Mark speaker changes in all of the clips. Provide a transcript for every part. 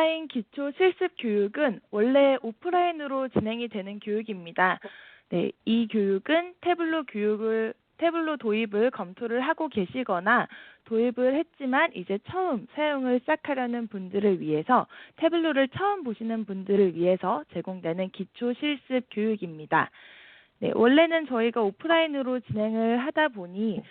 Speaker 1: 온라인 기초 실습 교육은 원래 오프라인으로 진행이 되는 교육입니다. 네, 이 교육은 태블로 도입을 검토를 하고 계시거나 도입을 했지만 이제 처음 사용을 시작하려는 분들을 위해서 태블로를 처음 보시는 분들을 위해서 제공되는 기초 실습 교육입니다. 네, 원래는 저희가 오프라인으로 진행을 하다 보니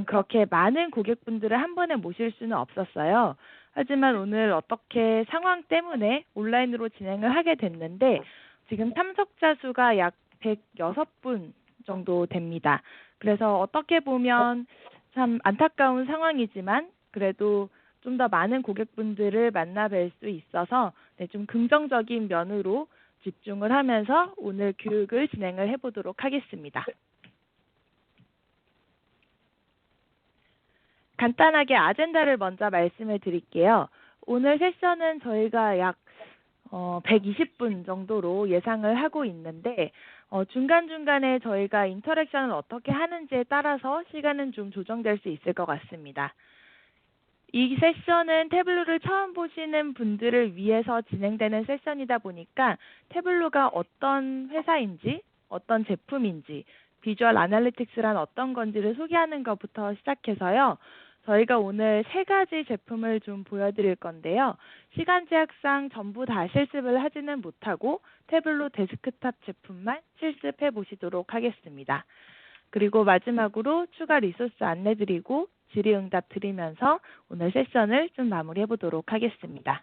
Speaker 1: 그렇게 많은 고객분들을 한 번에 모실 수는 없었어요. 하지만 오늘 어떻게 상황 때문에 온라인으로 진행을 하게 됐는데 지금 참석자 수가 약 106분 정도 됩니다. 그래서 어떻게 보면 참 안타까운 상황이지만 그래도 좀 더 많은 고객분들을 만나 뵐 수 있어서 네, 좀 긍정적인 면으로 집중을 하면서 오늘 교육을 진행을 해보도록 하겠습니다. 간단하게 아젠다를 먼저 말씀을 드릴게요. 오늘 세션은 저희가 약 120분 정도로 예상을 하고 있는데 중간중간에 저희가 인터랙션을 어떻게 하는지에 따라서 시간은 좀 조정될 수 있을 것 같습니다. 이 세션은 태블로를 처음 보시는 분들을 위해서 진행되는 세션이다 보니까 태블로가 어떤 회사인지, 어떤 제품인지, 비주얼 아날리틱스란 어떤 건지를 소개하는 것부터 시작해서요. 저희가 오늘 3가지 제품을 좀 보여드릴 건데요. 시간 제약상 전부 다 실습을 하지는 못하고 태블로 데스크탑 제품만 실습해 보시도록 하겠습니다. 그리고 마지막으로 추가 리소스 안내드리고 질의응답 드리면서 오늘 세션을 좀 마무리해 보도록 하겠습니다.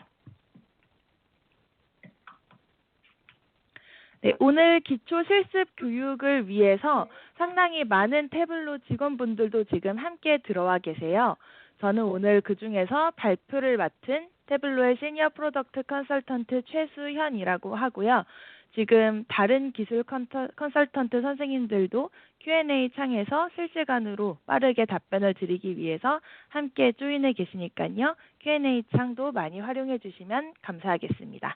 Speaker 1: 네, 오늘 기초 실습 교육을 위해서 상당히 많은 태블로 직원분들도 지금 함께 들어와 계세요. 저는 오늘 그 중에서 발표를 맡은 태블로의 시니어 프로덕트 컨설턴트 최수현이라고 하고요. 지금 다른 기술 컨설턴트 선생님들도 Q&A 창에서 실시간으로 빠르게 답변을 드리기 위해서 함께 조인해 계시니까요. Q&A 창도 많이 활용해 주시면 감사하겠습니다.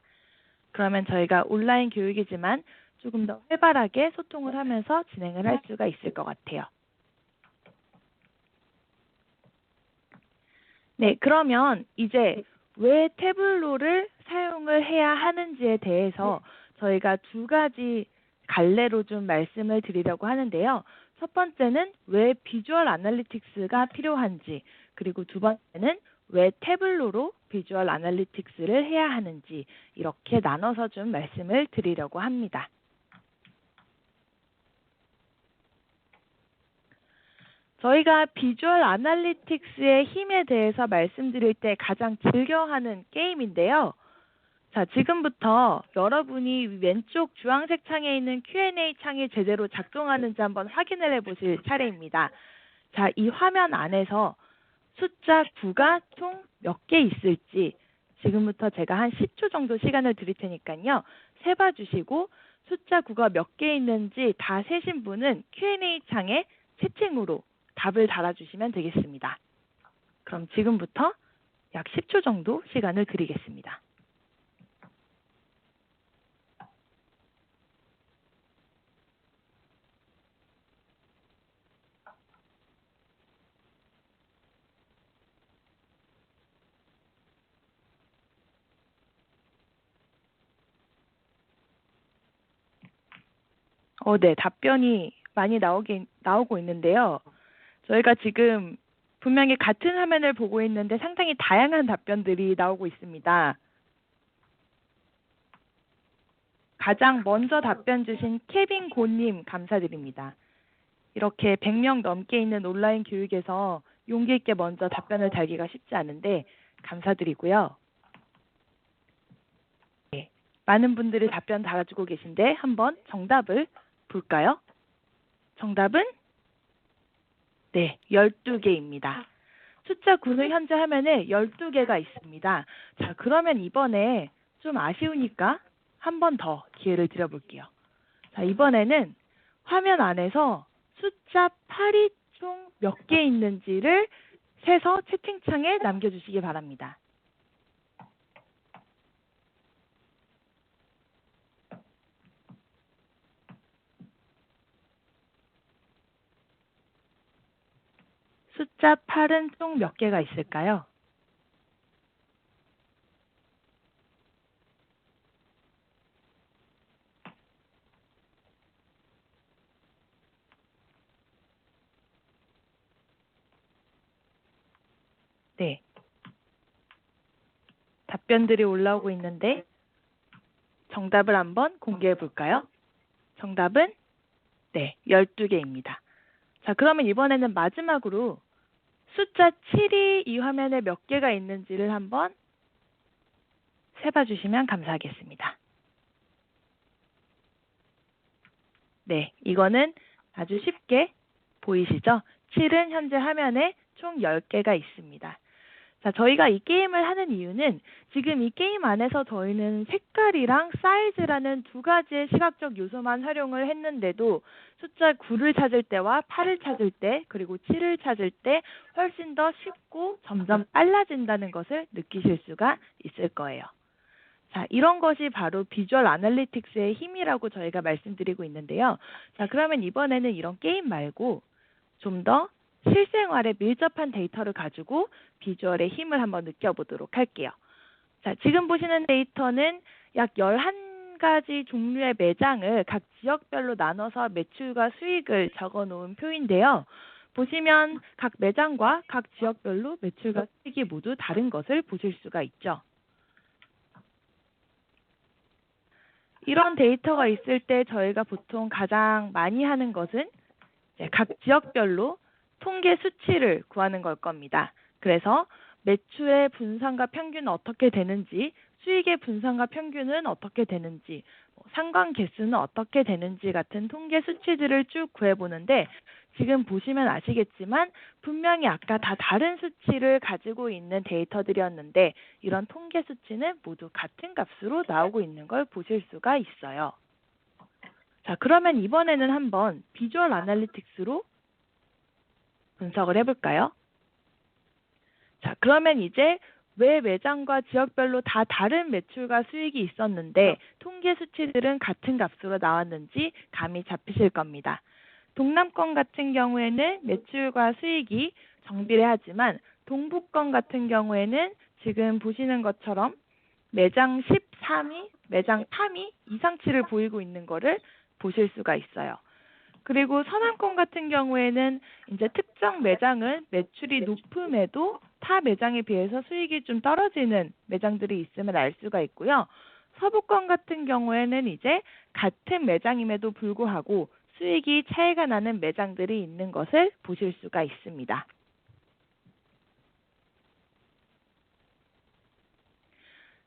Speaker 1: 그러면 저희가 온라인 교육이지만 조금 더 활발하게 소통을 하면서 진행을 할 수가 있을 것 같아요. 네, 그러면 이제 왜 태블로를 사용을 해야 하는지에 대해서 저희가 2가지 갈래로 좀 말씀을 드리려고 하는데요. 첫 번째는 왜 비주얼 아날리틱스가 필요한지, 그리고 2번째는 왜 태블로로 비주얼 아날리틱스를 해야 하는지 이렇게 나눠서 좀 말씀을 드리려고 합니다. 저희가 비주얼 아날리틱스의 힘에 대해서 말씀드릴 때 가장 즐겨하는 게임인데요. 자, 지금부터 여러분이 왼쪽 주황색 창에 있는 Q&A 창이 제대로 작동하는지 한번 확인을 해보실 차례입니다. 자, 이 화면 안에서 숫자 9가 총 몇 개 있을지 지금부터 제가 한 10초 정도 시간을 드릴 테니까요. 세봐 주시고 숫자 9가 몇 개 있는지 다 세신 분은 Q&A 창에 채팅으로 답을 달아주시면 되겠습니다. 그럼 지금부터 약 10초 정도 시간을 드리겠습니다. 네, 답변이 많이 나오고 있는데요. 저희가 지금 분명히 같은 화면을 보고 있는데 상당히 다양한 답변들이 나오고 있습니다. 가장 먼저 답변 주신 케빈 고님 감사드립니다. 이렇게 100명 넘게 있는 온라인 교육에서 용기 있게 먼저 답변을 달기가 쉽지 않은데 감사드리고요. 네, 많은 분들이 답변 달아주고 계신데 한번 정답을 볼까요? 정답은 네, 12개입니다. 숫자 9는 현재 화면에 12개가 있습니다. 자, 그러면 이번에 좀 아쉬우니까 한 번 더 기회를 드려볼게요. 자, 이번에는 화면 안에서 숫자 8이 총 몇 개 있는지를 세서 채팅창에 남겨주시기 바랍니다. 숫자 8은 총 몇 개가 있을까요? 답변들이 올라오고 있는데 정답을 한번 공개해 볼까요? 정답은 네, 12개입니다. 자, 그러면 이번에는 마지막으로 숫자 7이 이 화면에 몇 개가 있는지를 한번 세봐 주시면 감사하겠습니다. 네, 이거는 아주 쉽게 보이시죠? 7은 현재 화면에 총 10개가 있습니다. 자, 저희가 이 게임을 하는 이유는 지금 이 게임 안에서 저희는 색깔이랑 사이즈라는 두 가지의 시각적 요소만 활용을 했는데도 숫자 9를 찾을 때와 8을 찾을 때 그리고 7을 찾을 때 훨씬 더 쉽고 점점 빨라진다는 것을 느끼실 수가 있을 거예요. 자, 이런 것이 바로 비주얼 아날리틱스의 힘이라고 저희가 말씀드리고 있는데요. 자, 그러면 이번에는 이런 게임 말고 좀 더 실생활에 밀접한 데이터를 가지고 비주얼의 힘을 한번 느껴보도록 할게요. 자, 지금 보시는 데이터는 약 11가지 종류의 매장을 각 지역별로 나눠서 매출과 수익을 적어 놓은 표인데요. 보시면 각 매장과 각 지역별로 매출과 수익이 모두 다른 것을 보실 수가 있죠. 이런 데이터가 있을 때 저희가 보통 가장 많이 하는 것은 각 지역별로 통계 수치를 구하는 걸 겁니다. 그래서 매출의 분산과 평균은 어떻게 되는지, 수익의 분산과 평균은 어떻게 되는지, 상관 개수는 어떻게 되는지 같은 통계 수치들을 쭉 구해보는데 지금 보시면 아시겠지만 분명히 아까 다 다른 수치를 가지고 있는 데이터들이었는데 이런 통계 수치는 모두 같은 값으로 나오고 있는 걸 보실 수가 있어요. 자, 그러면 이번에는 한번 비주얼 아날리틱스로 분석을 해볼까요? 자, 그러면 이제 왜 매장과 지역별로 다 다른 매출과 수익이 있었는데 통계 수치들은 같은 값으로 나왔는지 감이 잡히실 겁니다. 동남권 같은 경우에는 매출과 수익이 정비례하지만 동북권 같은 경우에는 지금 보시는 것처럼 매장 13이, 매장 3이 이상치를 보이고 있는 거를 보실 수가 있어요. 그리고 서남권 같은 경우에는 이제 특정 매장은 매출이 높음에도 타 매장에 비해서 수익이 좀 떨어지는 매장들이 있음을 알 수가 있고요. 서부권 같은 경우에는 이제 같은 매장임에도 불구하고 수익이 차이가 나는 매장들이 있는 것을 보실 수가 있습니다.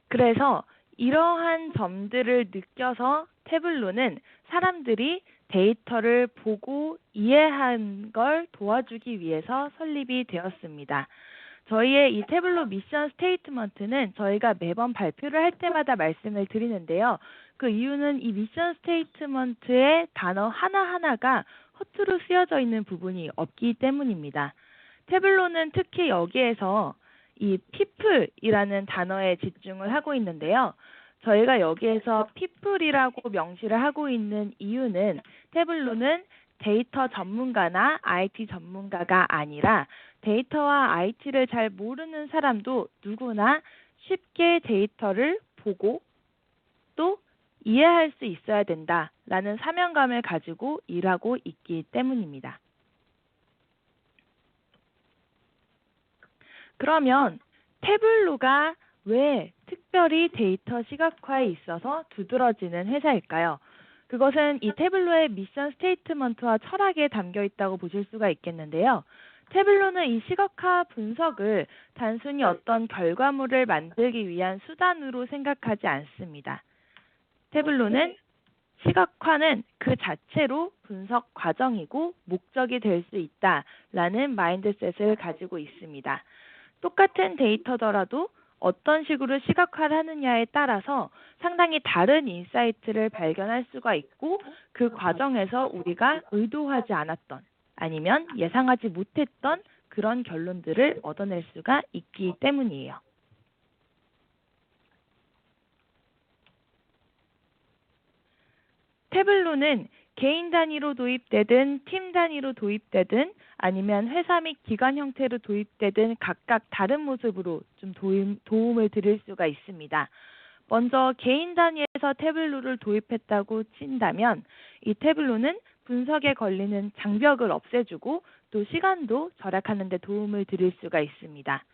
Speaker 1: 그래서 이러한 점들을 느껴서 태블로는 사람들이 데이터를 보고 이해한 걸 도와주기 위해서 설립이 되었습니다. 저희의 이 태블로 미션 스테이트먼트는 저희가 매번 발표를 할 때마다 말씀을 드리는데요. 그 이유는 이 미션 스테이트먼트의 단어 하나하나가 허투루 쓰여져 있는 부분이 없기 때문입니다. 태블로는 특히 여기에서 이 people이라는 단어에 집중을 하고 있는데요. 저희가 여기에서 people이라고 명시를 하고 있는 이유는 태블로는 데이터 전문가나 IT 전문가가 아니라 데이터와 IT를 잘 모르는 사람도 누구나 쉽게 데이터를 보고 또 이해할 수 있어야 된다라는 사명감을 가지고 일하고 있기 때문입니다. 그러면 태블로가 왜 특별히 데이터 시각화에 있어서 두드러지는 회사일까요? 그것은 이 태블로의 미션 스테이트먼트와 철학에 담겨 있다고 보실 수가 있겠는데요. 태블로는 이 시각화 분석을 단순히 어떤 결과물을 만들기 위한 수단으로 생각하지 않습니다. 태블로는 시각화는 그 자체로 분석 과정이고 목적이 될 수 있다라는 마인드셋을 가지고 있습니다. 똑같은 데이터더라도 어떤 식으로 시각화를 하느냐에 따라서 상당히 다른 인사이트를 발견할 수가 있고 그 과정에서 우리가 의도하지 않았던 아니면 예상하지 못했던 그런 결론들을 얻어낼 수가 있기 때문이에요. 태블로는 개인 단위로 도입되든 팀 단위로 도입되든 아니면 회사 및 기관 형태로 도입되든 각각 다른 모습으로 좀 도움을 드릴 수가 있습니다. 먼저 개인 단위에서 태블로를 도입했다고 친다면 이 태블로는 분석에 걸리는 장벽을 없애주고 또 시간도 절약하는 데 도움을 드릴 수가 있습니다.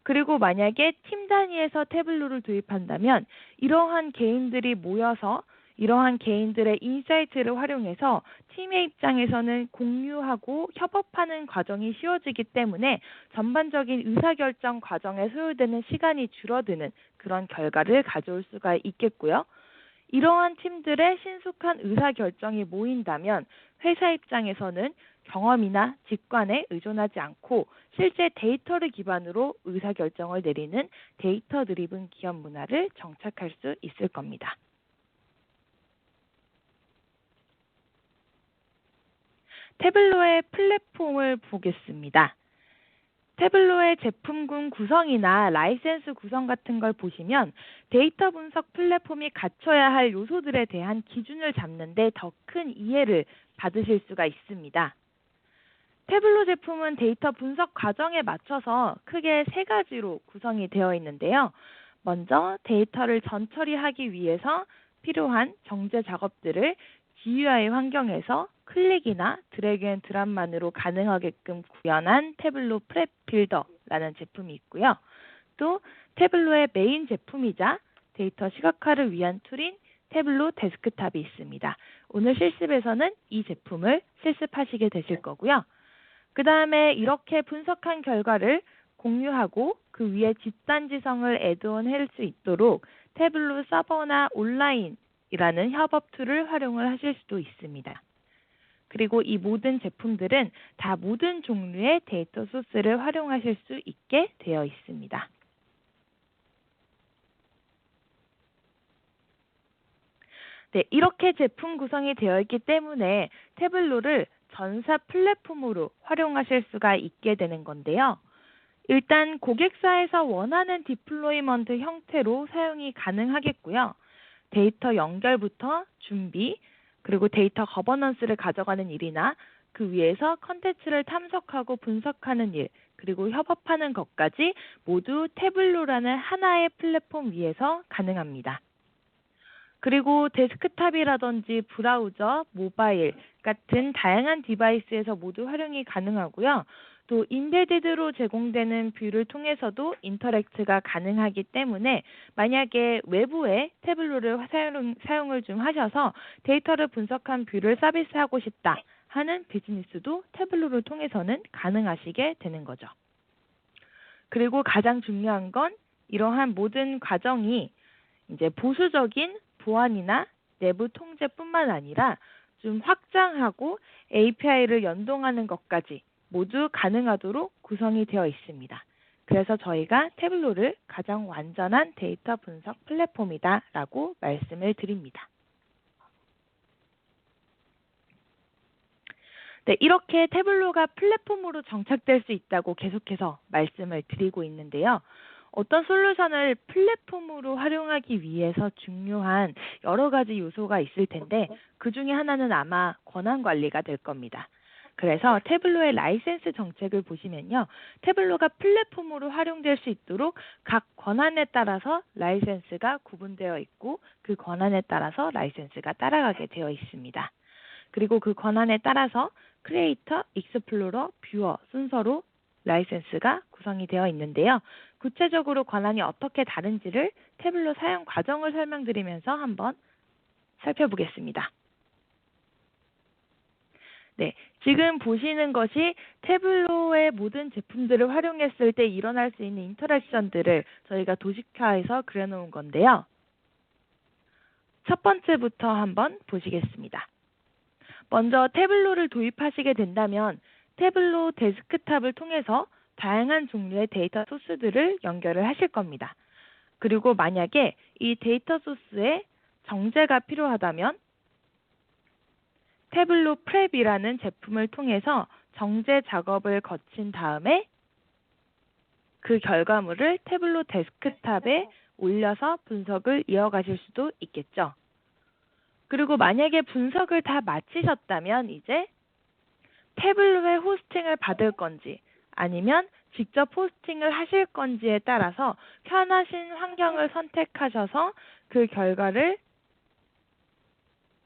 Speaker 1: 그리고 만약에 팀 단위에서 태블로를 도입한다면 이러한 개인들이 모여서 이러한 개인들의 인사이트를 활용해서 팀의 입장에서는 공유하고 협업하는 과정이 쉬워지기 때문에 전반적인 의사결정 과정에 소요되는 시간이 줄어드는 그런 결과를 가져올 수가 있겠고요. 이러한 팀들의 신속한 의사결정이 모인다면 회사 입장에서는 경험이나 직관에 의존하지 않고 실제 데이터를 기반으로 의사결정을 내리는 데이터 드리븐 기업 문화를 정착할 수 있을 겁니다. 태블로의 플랫폼을 보겠습니다. 태블로의 제품군 구성이나 라이센스 구성 같은 걸 보시면 데이터 분석 플랫폼이 갖춰야 할 요소들에 대한 기준을 잡는 데 더 큰 이해를 받으실 수가 있습니다. 태블로 제품은 데이터 분석 과정에 맞춰서 크게 세 가지로 구성이 되어 있는데요. 먼저 데이터를 전처리하기 위해서 필요한 정제 작업들을 GUI 환경에서 클릭이나 드래그 앤 드랍만으로 가능하게끔 구현한 태블로 프랩 빌더라는 제품이 있고요. 또 태블로의 메인 제품이자 데이터 시각화를 위한 툴인 태블로 데스크탑이 있습니다. 오늘 실습에서는 이 제품을 실습하시게 되실 거고요. 그 다음에 이렇게 분석한 결과를 공유하고 그 위에 집단지성을 애드온할 수 있도록 태블로 서버나 온라인이라는 협업 툴을 활용을 하실 수도 있습니다. 그리고 이 모든 제품들은 다 모든 종류의 데이터 소스를 활용하실 수 있게 되어 있습니다. 네, 이렇게 제품 구성이 되어 있기 때문에 태블로를 전사 플랫폼으로 활용하실 수가 있게 되는 건데요. 일단 고객사에서 원하는 디플로이먼트 형태로 사용이 가능하겠고요. 데이터 연결부터 준비, 그리고 데이터 거버넌스를 가져가는 일이나 그 위에서 컨텐츠를 탐색하고 분석하는 일, 그리고 협업하는 것까지 모두 태블로라는 하나의 플랫폼 위에서 가능합니다. 그리고 데스크탑이라든지 브라우저, 모바일 같은 다양한 디바이스에서 모두 활용이 가능하고요. 또 인베디드로 제공되는 뷰를 통해서도 인터랙트가 가능하기 때문에 만약에 외부에 태블로를 사용을 좀 하셔서 데이터를 분석한 뷰를 서비스하고 싶다 하는 비즈니스도 태블로를 통해서는 가능하시게 되는 거죠. 그리고 가장 중요한 건 이러한 모든 과정이 이제 보수적인 보안이나 내부 통제뿐만 아니라 좀 확장하고 API를 연동하는 것까지 모두 가능하도록 구성이 되어 있습니다. 그래서 저희가 태블로를 가장 완전한 데이터 분석 플랫폼이다라고 말씀을 드립니다. 네, 이렇게 태블로가 플랫폼으로 정착될 수 있다고 계속해서 말씀을 드리고 있는데요. 어떤 솔루션을 플랫폼으로 활용하기 위해서 중요한 여러 가지 요소가 있을 텐데 그 중에 하나는 아마 권한 관리가 될 겁니다. 그래서 태블로의 라이센스 정책을 보시면요. 태블로가 플랫폼으로 활용될 수 있도록 각 권한에 따라서 라이센스가 구분되어 있고 그 권한에 따라서 라이센스가 따라가게 되어 있습니다. 그리고 그 권한에 따라서 크리에이터, 익스플로러, 뷰어 순서로 라이센스가 구성이 되어 있는데요. 구체적으로 권한이 어떻게 다른지를 태블로 사용 과정을 설명드리면서 한번 살펴보겠습니다. 네, 지금 보시는 것이 태블로의 모든 제품들을 활용했을 때 일어날 수 있는 인터랙션들을 저희가 도식화해서 그려놓은 건데요. 첫 번째부터 한번 보시겠습니다. 먼저 태블로를 도입하시게 된다면 태블로 데스크탑을 통해서 다양한 종류의 데이터 소스들을 연결을 하실 겁니다. 그리고 만약에 이 데이터 소스에 정제가 필요하다면 태블로 프랩이라는 제품을 통해서 정제 작업을 거친 다음에 그 결과물을 태블로 데스크탑에 올려서 분석을 이어가실 수도 있겠죠. 그리고 만약에 분석을 다 마치셨다면 이제 태블로의 호스팅을 받을 건지 아니면 직접 호스팅을 하실 건지에 따라서 편하신 환경을 선택하셔서 그 결과를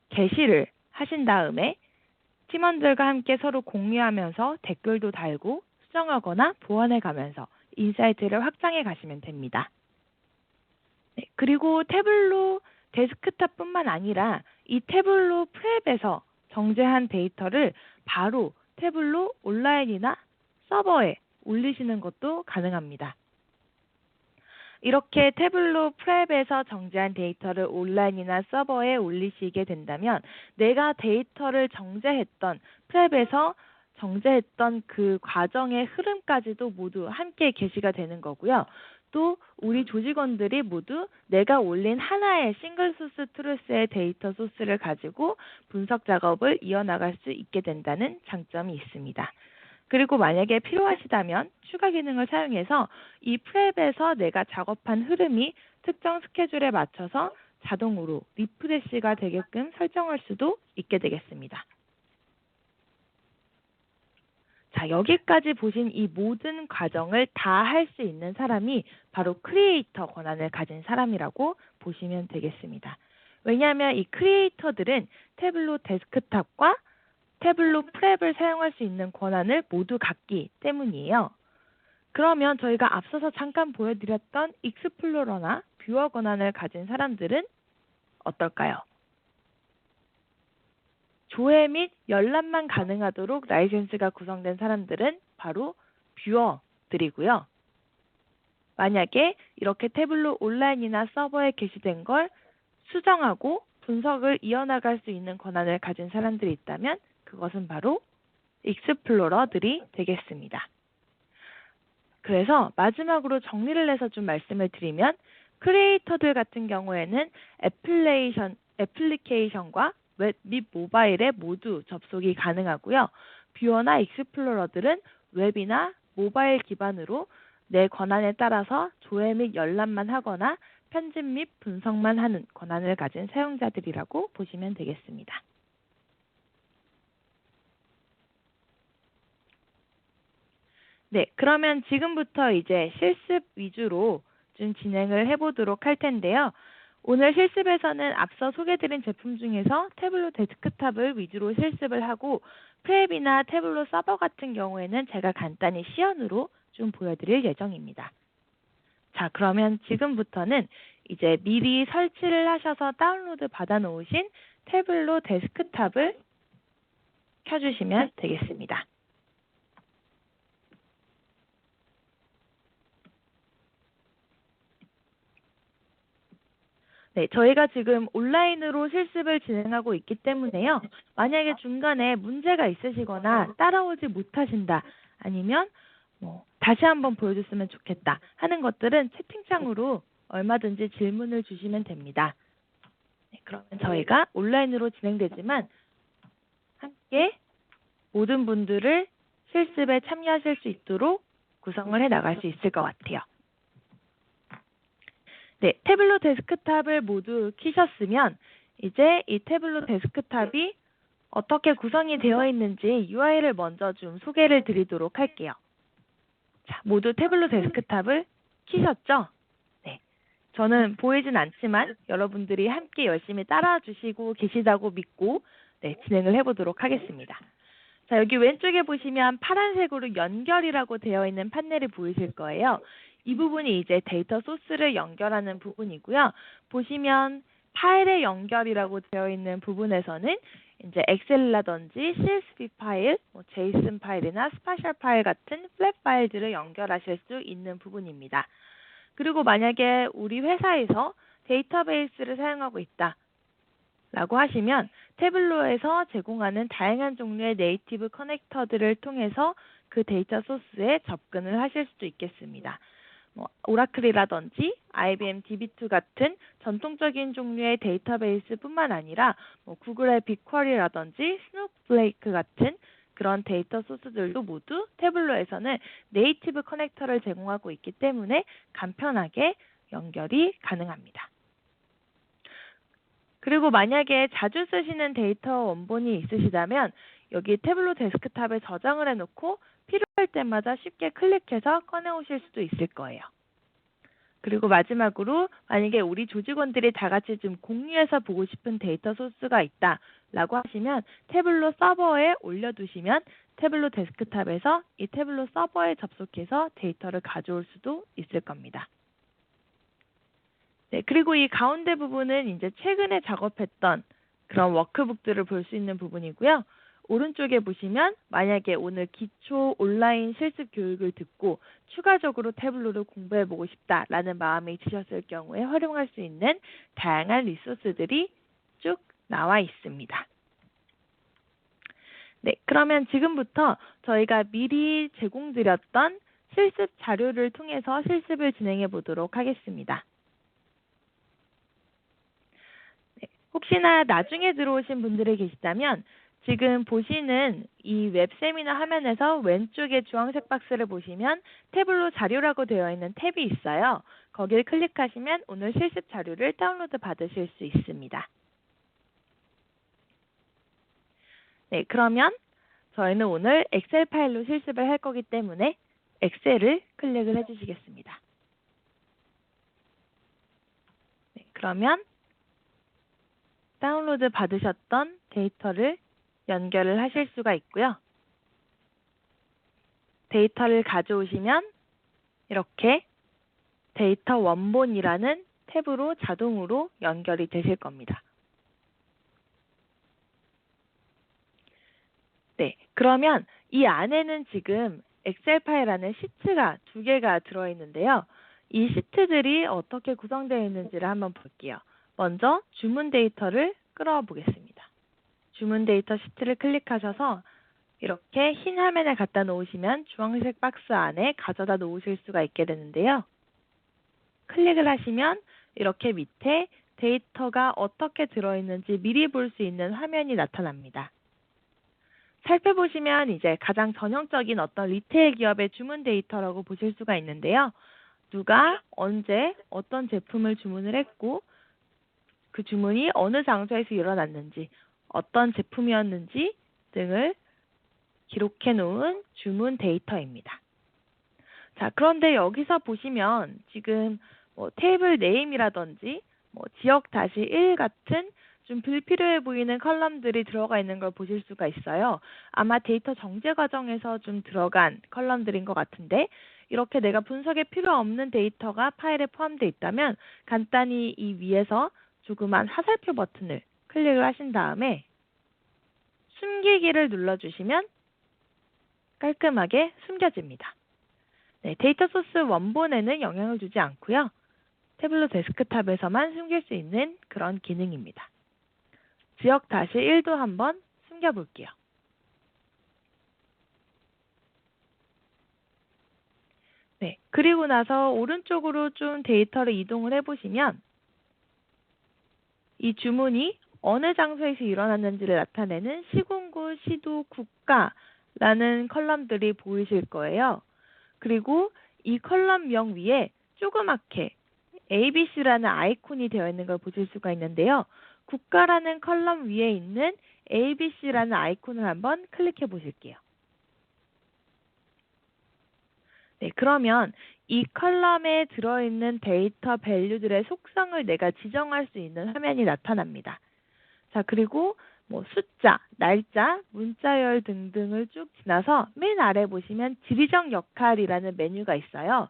Speaker 1: 게시를 하신 다음에 팀원들과 함께 서로 공유하면서 댓글도 달고 수정하거나 보완해 가면서 인사이트를 확장해 가시면 됩니다. 네, 그리고 태블로 데스크탑뿐만 아니라 이 태블로 프랩에서 정제한 데이터를 바로 태블로 온라인이나 서버에 올리시는 것도 가능합니다. 이렇게 태블로 프랩에서 정제한 데이터를 온라인이나 서버에 올리시게 된다면 내가 데이터를 정제했던 프랩에서 정제했던 그 과정의 흐름까지도 모두 함께 게시가 되는 거고요. 또 우리 조직원들이 모두 내가 올린 하나의 싱글 소스 트루스의 데이터 소스를 가지고 분석 작업을 이어나갈 수 있게 된다는 장점이 있습니다. 그리고 만약에 필요하시다면 추가 기능을 사용해서 이 프랩에서 내가 작업한 흐름이 특정 스케줄에 맞춰서 자동으로 리프레시가 되게끔 설정할 수도 있게 되겠습니다. 자, 여기까지 보신 이 모든 과정을 다 할 수 있는 사람이 바로 크리에이터 권한을 가진 사람이라고 보시면 되겠습니다. 왜냐하면 이 크리에이터들은 태블로 데스크탑과 태블로 프랩을 사용할 수 있는 권한을 모두 갖기 때문이에요. 그러면 저희가 앞서서 잠깐 보여드렸던 익스플로러나 뷰어 권한을 가진 사람들은 어떨까요? 조회 및 열람만 가능하도록 라이센스가 구성된 사람들은 바로 뷰어들이고요. 만약에 이렇게 태블로 온라인이나 서버에 게시된 걸 수정하고 분석을 이어나갈 수 있는 권한을 가진 사람들이 있다면 그것은 바로 익스플로러들이 되겠습니다. 그래서 마지막으로 정리를 해서 좀 말씀을 드리면 크리에이터들 같은 경우에는 애플리케이션과 웹 및 모바일에 모두 접속이 가능하고요. 뷰어나 익스플로러들은 웹이나 모바일 기반으로 내 권한에 따라서 조회 및 열람만 하거나 편집 및 분석만 하는 권한을 가진 사용자들이라고 보시면 되겠습니다. 네, 그러면 지금부터 이제 실습 위주로 좀 진행을 해보도록 할 텐데요. 오늘 실습에서는 앞서 소개드린 제품 중에서 태블로 데스크탑을 위주로 실습을 하고 프랩이나 태블로 서버 같은 경우에는 제가 간단히 시연으로 좀 보여드릴 예정입니다. 자, 그러면 지금부터는 이제 미리 설치를 하셔서 다운로드 받아 놓으신 태블로 데스크탑을 켜주시면 되겠습니다. 네, 저희가 지금 온라인으로 실습을 진행하고 있기 때문에요. 만약에 중간에 문제가 있으시거나 따라오지 못하신다, 아니면 다시 한번 보여줬으면 좋겠다 하는 것들은 채팅창으로 얼마든지 질문을 주시면 됩니다. 네, 그러면 저희가 온라인으로 진행되지만 함께 모든 분들을 실습에 참여하실 수 있도록 구성을 해 나갈 수 있을 것 같아요. 네, 태블로 데스크탑을 모두 켜셨으면 이제 이 태블로 데스크탑이 어떻게 구성이 되어 있는지 UI를 먼저 좀 소개를 드리도록 할게요. 자, 모두 태블로 데스크탑을 켜셨죠? 네, 저는 보이진 않지만 여러분들이 함께 열심히 따라 주시고 계시다고 믿고 진행을 해보도록 하겠습니다. 자, 여기 왼쪽에 보시면 파란색으로 연결이라고 되어 있는 판넬이 보이실 거예요. 이 부분이 이제 데이터 소스를 연결하는 부분이고요. 보시면 파일의 연결이라고 되어 있는 부분에서는 이제 엑셀이라든지 CSV 파일, JSON 파일이나 스파셜 파일 같은 플랫 파일들을 연결하실 수 있는 부분입니다. 그리고 만약에 우리 회사에서 데이터베이스를 사용하고 있다 라고 하시면 태블로에서 제공하는 다양한 종류의 네이티브 커넥터들을 통해서 그 데이터 소스에 접근을 하실 수도 있겠습니다. 오라클이라든지 IBM DB2 같은 전통적인 종류의 데이터베이스뿐만 아니라 구글의 빅쿼리라든지 스노우플레이크 같은 그런 데이터 소스들도 모두 태블로에서는 네이티브 커넥터를 제공하고 있기 때문에 간편하게 연결이 가능합니다. 그리고 만약에 자주 쓰시는 데이터 원본이 있으시다면 여기 태블로 데스크탑에 저장을 해놓고 필요할 때마다 쉽게 클릭해서 꺼내오실 수도 있을 거예요. 그리고 마지막으로 만약에 우리 조직원들이 다 같이 좀 공유해서 보고 싶은 데이터 소스가 있다 라고 하시면 태블로 서버에 올려두시면 태블로 데스크탑에서 이 태블로 서버에 접속해서 데이터를 가져올 수도 있을 겁니다. 네, 그리고 이 가운데 부분은 이제 최근에 작업했던 그런 워크북들을 볼 수 있는 부분이고요. 오른쪽에 보시면 만약에 오늘 기초 온라인 실습 교육을 듣고 추가적으로 태블로를 공부해보고 싶다라는 마음이 드셨을 경우에 활용할 수 있는 다양한 리소스들이 쭉 나와 있습니다. 네, 그러면 지금부터 저희가 미리 제공드렸던 실습 자료를 통해서 실습을 진행해 보도록 하겠습니다. 네, 혹시나 나중에 들어오신 분들이 계시다면 지금 보시는 이 웹세미나 화면에서 왼쪽에 주황색 박스를 보시면 태블로 자료라고 되어 있는 탭이 있어요. 거기를 클릭하시면 오늘 실습 자료를 다운로드 받으실 수 있습니다. 네, 그러면 저희는 오늘 엑셀 파일로 실습을 할 거기 때문에 엑셀을 클릭을 해주시겠습니다. 네, 그러면 다운로드 받으셨던 데이터를 연결을 하실 수가 있고요. 데이터를 가져오시면 이렇게 데이터 원본이라는 탭으로 자동으로 연결이 되실 겁니다. 네, 그러면 이 안에는 지금 엑셀 파일 안에 시트가 2개가 들어있는데요. 이 시트들이 어떻게 구성되어 있는지를 한번 볼게요. 먼저 주문 데이터를 끌어보겠습니다. 주문 데이터 시트를 클릭하셔서 이렇게 흰 화면에 갖다 놓으시면 주황색 박스 안에 가져다 놓으실 수가 있게 되는데요. 클릭을 하시면 이렇게 밑에 데이터가 어떻게 들어있는지 미리 볼 수 있는 화면이 나타납니다. 살펴보시면 이제 가장 전형적인 어떤 리테일 기업의 주문 데이터라고 보실 수가 있는데요. 누가 언제 어떤 제품을 주문을 했고 그 주문이 어느 장소에서 일어났는지 어떤 제품이었는지 등을 기록해 놓은 주문 데이터입니다. 자, 그런데 여기서 보시면 지금 테이블 네임이라든지 지역-1 같은 좀 불필요해 보이는 컬럼들이 들어가 있는 걸 보실 수가 있어요. 아마 데이터 정제 과정에서 좀 들어간 컬럼들인 것 같은데 이렇게 내가 분석에 필요 없는 데이터가 파일에 포함되어 있다면 간단히 이 위에서 조그만 화살표 버튼을 클릭을 하신 다음에 숨기기를 눌러주시면 깔끔하게 숨겨집니다. 네, 데이터 소스 원본에는 영향을 주지 않고요. 태블로 데스크탑에서만 숨길 수 있는 그런 기능입니다. 지역-1도 한번 숨겨볼게요. 네, 그리고 나서 오른쪽으로 좀 데이터를 이동을 해보시면 이 주문이 어느 장소에서 일어났는지를 나타내는 시군구, 시도, 국가라는 컬럼들이 보이실 거예요. 그리고 이 컬럼명 위에 조그맣게 ABC라는 아이콘이 되어 있는 걸 보실 수가 있는데요. 국가라는 컬럼 위에 있는 ABC라는 아이콘을 한번 클릭해 보실게요. 네, 그러면 이 컬럼에 들어있는 데이터 밸류들의 속성을 내가 지정할 수 있는 화면이 나타납니다. 자, 그리고 숫자, 날짜, 문자열 등등을 쭉 지나서 맨 아래 보시면 지리적 역할이라는 메뉴가 있어요.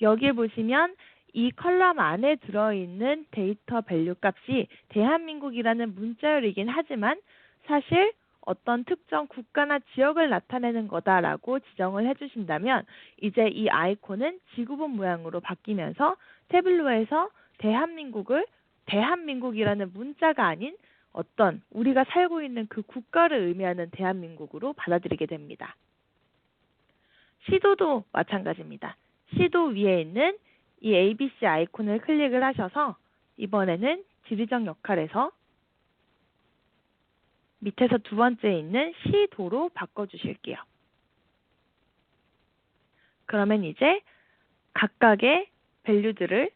Speaker 1: 여기에 보시면 이 컬럼 안에 들어있는 데이터 밸류 값이 대한민국이라는 문자열이긴 하지만 사실 어떤 특정 국가나 지역을 나타내는 거다라고 지정을 해주신다면 이제 이 아이콘은 지구본 모양으로 바뀌면서 태블로에서 대한민국을 대한민국이라는 문자가 아닌 어떤 우리가 살고 있는 그 국가를 의미하는 대한민국으로 받아들이게 됩니다. 시도도 마찬가지입니다. 시도 위에 있는 이 ABC 아이콘을 클릭을 하셔서 이번에는 지리적 역할에서 밑에서 2번째에 있는 시도로 바꿔주실게요. 그러면 이제 각각의 밸류들을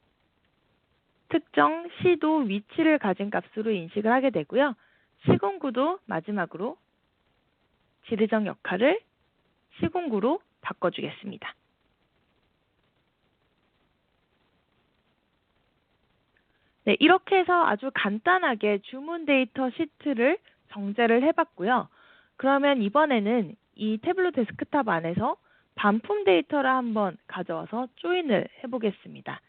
Speaker 1: 특정 시도 위치를 가진 값으로 인식을 하게 되고요. 시군구도 마지막으로 지리적 역할을 시군구로 바꿔주겠습니다. 네, 이렇게 해서 아주 간단하게 주문 데이터 시트를 정제를 해봤고요. 그러면 이번에는 이 태블로 데스크탑 안에서 반품 데이터를 한번 가져와서 조인을 해보겠습니다.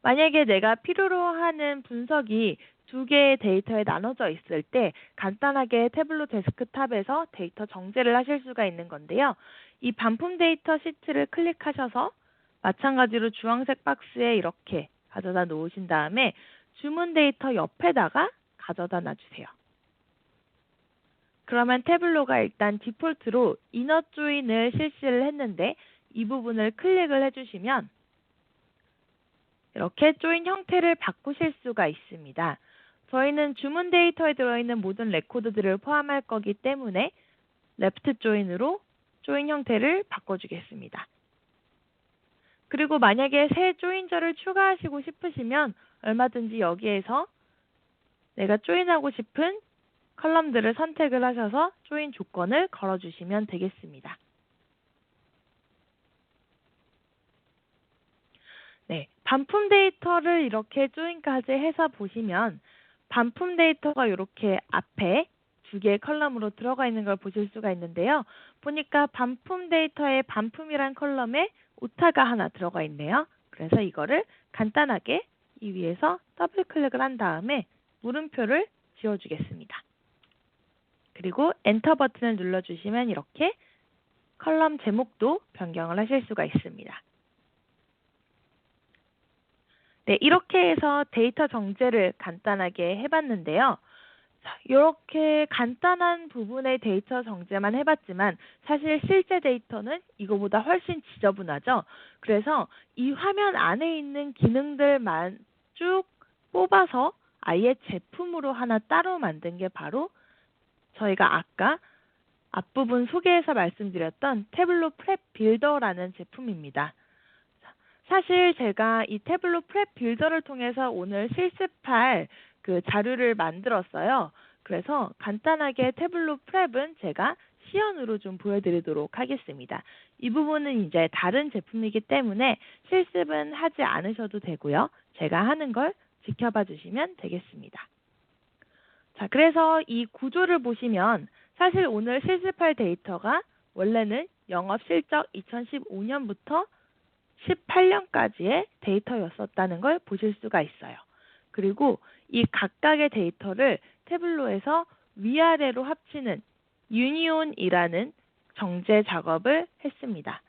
Speaker 1: 만약에 내가 필요로 하는 분석이 두 개의 데이터에 나눠져 있을 때 간단하게 태블로 데스크탑에서 데이터 정제를 하실 수가 있는 건데요. 이 반품 데이터 시트를 클릭하셔서 마찬가지로 주황색 박스에 이렇게 가져다 놓으신 다음에 주문 데이터 옆에다가 가져다 놔주세요. 그러면 태블로가 일단 디폴트로 이너 조인을 실시를 했는데 이 부분을 클릭을 해주시면 이렇게 조인 형태를 바꾸실 수가 있습니다. 저희는 주문 데이터에 들어있는 모든 레코드들을 포함할 거기 때문에 레프트 조인으로 조인 형태를 바꿔주겠습니다. 그리고 만약에 새 조인저를 추가하시고 싶으시면 얼마든지 여기에서 내가 조인하고 싶은 컬럼들을 선택을 하셔서 조인 조건을 걸어주시면 되겠습니다. 네, 반품 데이터를 이렇게 조인까지 해서 보시면 반품 데이터가 이렇게 앞에 두 개의 컬럼으로 들어가 있는 걸 보실 수가 있는데요. 보니까 반품 데이터의 반품이란 컬럼에 오타가 하나 들어가 있네요. 그래서 이거를 간단하게 이 위에서 더블 클릭을 한 다음에 물음표를 지워주겠습니다. 그리고 엔터 버튼을 눌러주시면 이렇게 컬럼 제목도 변경을 하실 수가 있습니다. 네, 이렇게 해서 데이터 정제를 간단하게 해봤는데요. 이렇게 간단한 부분의 데이터 정제만 해봤지만 사실 실제 데이터는 이거보다 훨씬 지저분하죠. 그래서 이 화면 안에 있는 기능들만 쭉 뽑아서 아예 제품으로 하나 따로 만든 게 바로 저희가 아까 앞부분 소개에서 말씀드렸던 태블로 프랩 빌더라는 제품입니다. 사실 제가 이 태블로 프랩 빌더를 통해서 오늘 실습할 그 자료를 만들었어요. 그래서 간단하게 태블로 프랩은 제가 시연으로 좀 보여드리도록 하겠습니다. 이 부분은 이제 다른 제품이기 때문에 실습은 하지 않으셔도 되고요. 제가 하는 걸 지켜봐 주시면 되겠습니다. 자, 그래서 이 구조를 보시면 사실 오늘 실습할 데이터가 원래는 영업 실적 2015년부터 18년까지의 데이터였었다는 걸 보실 수가 있어요. 그리고 이 각각의 데이터를 태블로에서 위아래로 합치는 유니온이라는 정제 작업을 했습니다.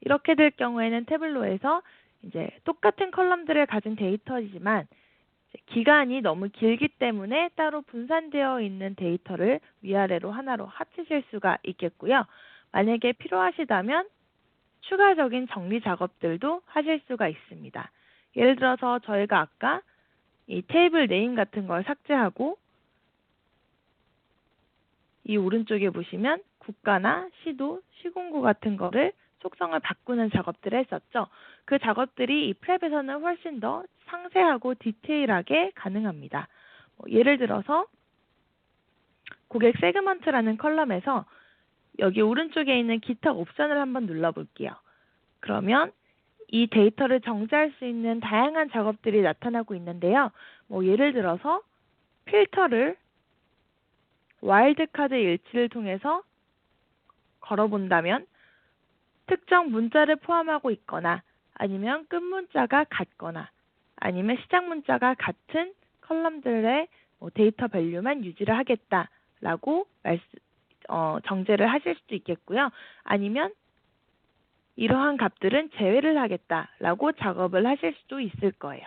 Speaker 1: 이렇게 될 경우에는 태블로에서 이제 똑같은 컬럼들을 가진 데이터이지만 기간이 너무 길기 때문에 따로 분산되어 있는 데이터를 위아래로 하나로 합치실 수가 있겠고요. 만약에 필요하시다면 추가적인 정리 작업들도 하실 수가 있습니다. 예를 들어서 저희가 아까 이 테이블 네임 같은 걸 삭제하고 이 오른쪽에 보시면 국가나 시도, 시군구 같은 거를 속성을 바꾸는 작업들을 했었죠. 그 작업들이 이 프랩에서는 훨씬 더 상세하고 디테일하게 가능합니다. 예를 들어서 고객 세그먼트라는 컬럼에서 여기 오른쪽에 있는 기타 옵션을 한번 눌러볼게요. 그러면 이 데이터를 정제할 수 있는 다양한 작업들이 나타나고 있는데요. 예를 들어서 필터를 와일드카드 일치를 통해서 걸어본다면 특정 문자를 포함하고 있거나 아니면 끝 문자가 같거나 아니면 시작 문자가 같은 컬럼들의 데이터 밸류만 유지를 하겠다라고 정제를 하실 수도 있겠고요. 아니면 이러한 값들은 제외를 하겠다라고 작업을 하실 수도 있을 거예요.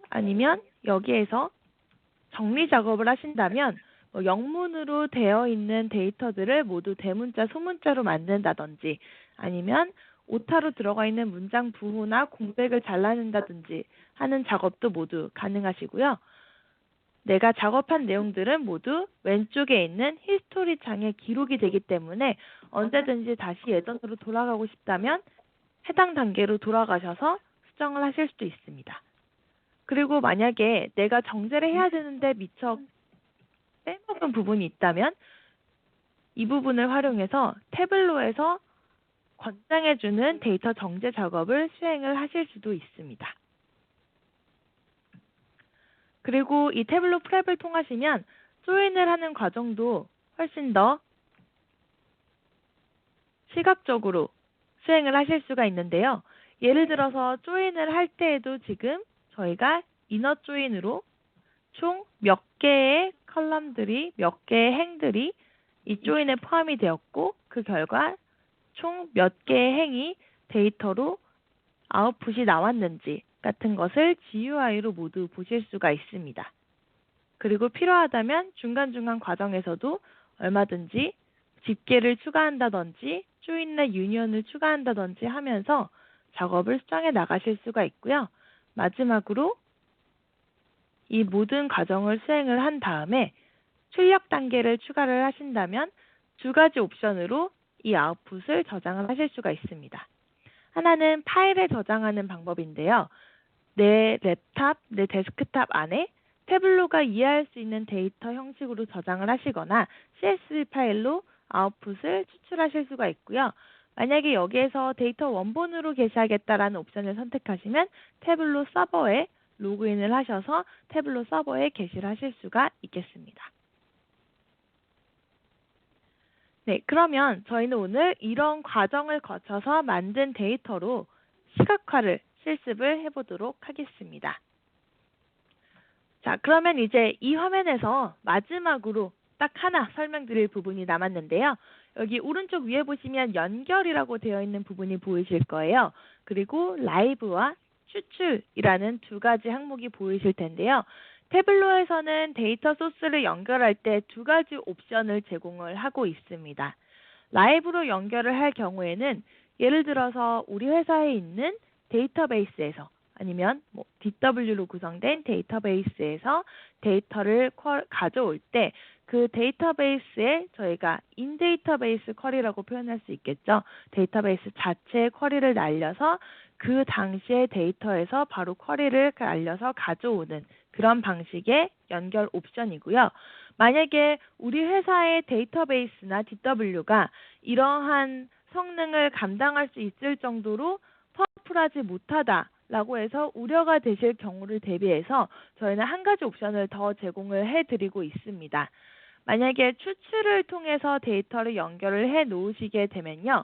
Speaker 1: 아니면 여기에서 정리 작업을 하신다면 영문으로 되어 있는 데이터들을 모두 대문자, 소문자로 만든다든지 아니면 오타로 들어가 있는 문장 부호나 공백을 잘라낸다든지 하는 작업도 모두 가능하시고요. 내가 작업한 내용들은 모두 왼쪽에 있는 히스토리 창에 기록이 되기 때문에 언제든지 다시 예전으로 돌아가고 싶다면 해당 단계로 돌아가셔서 수정을 하실 수도 있습니다. 그리고 만약에 내가 정제를 해야 되는데 미처 빼먹은 부분이 있다면 이 부분을 활용해서 태블로에서 권장해주는 데이터 정제 작업을 수행을 하실 수도 있습니다. 그리고 이 태블로 프랩을 통하시면 조인을 하는 과정도 훨씬 더 시각적으로 수행을 하실 수가 있는데요. 예를 들어서 조인을 할 때에도 지금 저희가 이너 조인으로 총 몇 개의 컬럼들이, 몇 개의 행들이 이 조인에 포함이 되었고 그 결과 총 몇 개의 행이 데이터로 아웃풋이 나왔는지 같은 것을 GUI로 모두 보실 수가 있습니다. 그리고 필요하다면 중간중간 과정에서도 얼마든지 집계를 추가한다든지 조인이나 유니언을 추가한다든지 하면서 작업을 수정해 나가실 수가 있고요. 마지막으로 이 모든 과정을 수행을 한 다음에 출력 단계를 추가를 하신다면 두 가지 옵션으로 이 아웃풋을 저장을 하실 수가 있습니다. 하나는 파일에 저장하는 방법인데요. 내 랩탑, 내 데스크탑 안에 태블로가 이해할 수 있는 데이터 형식으로 저장을 하시거나 CSV 파일로 아웃풋을 추출하실 수가 있고요. 만약에 여기에서 데이터 원본으로 게시하겠다라는 옵션을 선택하시면 태블로 서버에 로그인을 하셔서 태블로 서버에 게시를 하실 수가 있겠습니다. 네, 그러면 저희는 오늘 이런 과정을 거쳐서 만든 데이터로 시각화를 실습을 해보도록 하겠습니다. 자, 그러면 이제 이 화면에서 마지막으로 딱 하나 설명드릴 부분이 남았는데요. 여기 오른쪽 위에 보시면 연결이라고 되어 있는 부분이 보이실 거예요. 그리고 라이브와 추출이라는 두 가지 항목이 보이실 텐데요. 태블로에서는 데이터 소스를 연결할 때 두 가지 옵션을 제공을 하고 있습니다. 라이브로 연결을 할 경우에는 예를 들어서 우리 회사에 있는 데이터베이스에서 아니면 DW로 구성된 데이터베이스에서 데이터를 가져올 때 그 데이터베이스에 저희가 인데이터베이스 쿼리라고 표현할 수 있겠죠. 데이터베이스 자체의 쿼리를 날려서 그 당시의 데이터에서 바로 쿼리를 날려서 가져오는 그런 방식의 연결 옵션이고요. 만약에 우리 회사의 데이터베이스나 DW가 이러한 성능을 감당할 수 있을 정도로 파워풀하지 못하다라고 해서 우려가 되실 경우를 대비해서 저희는 한 가지 옵션을 더 제공을 해드리고 있습니다. 만약에 추출을 통해서 데이터를 연결을 해 놓으시게 되면요.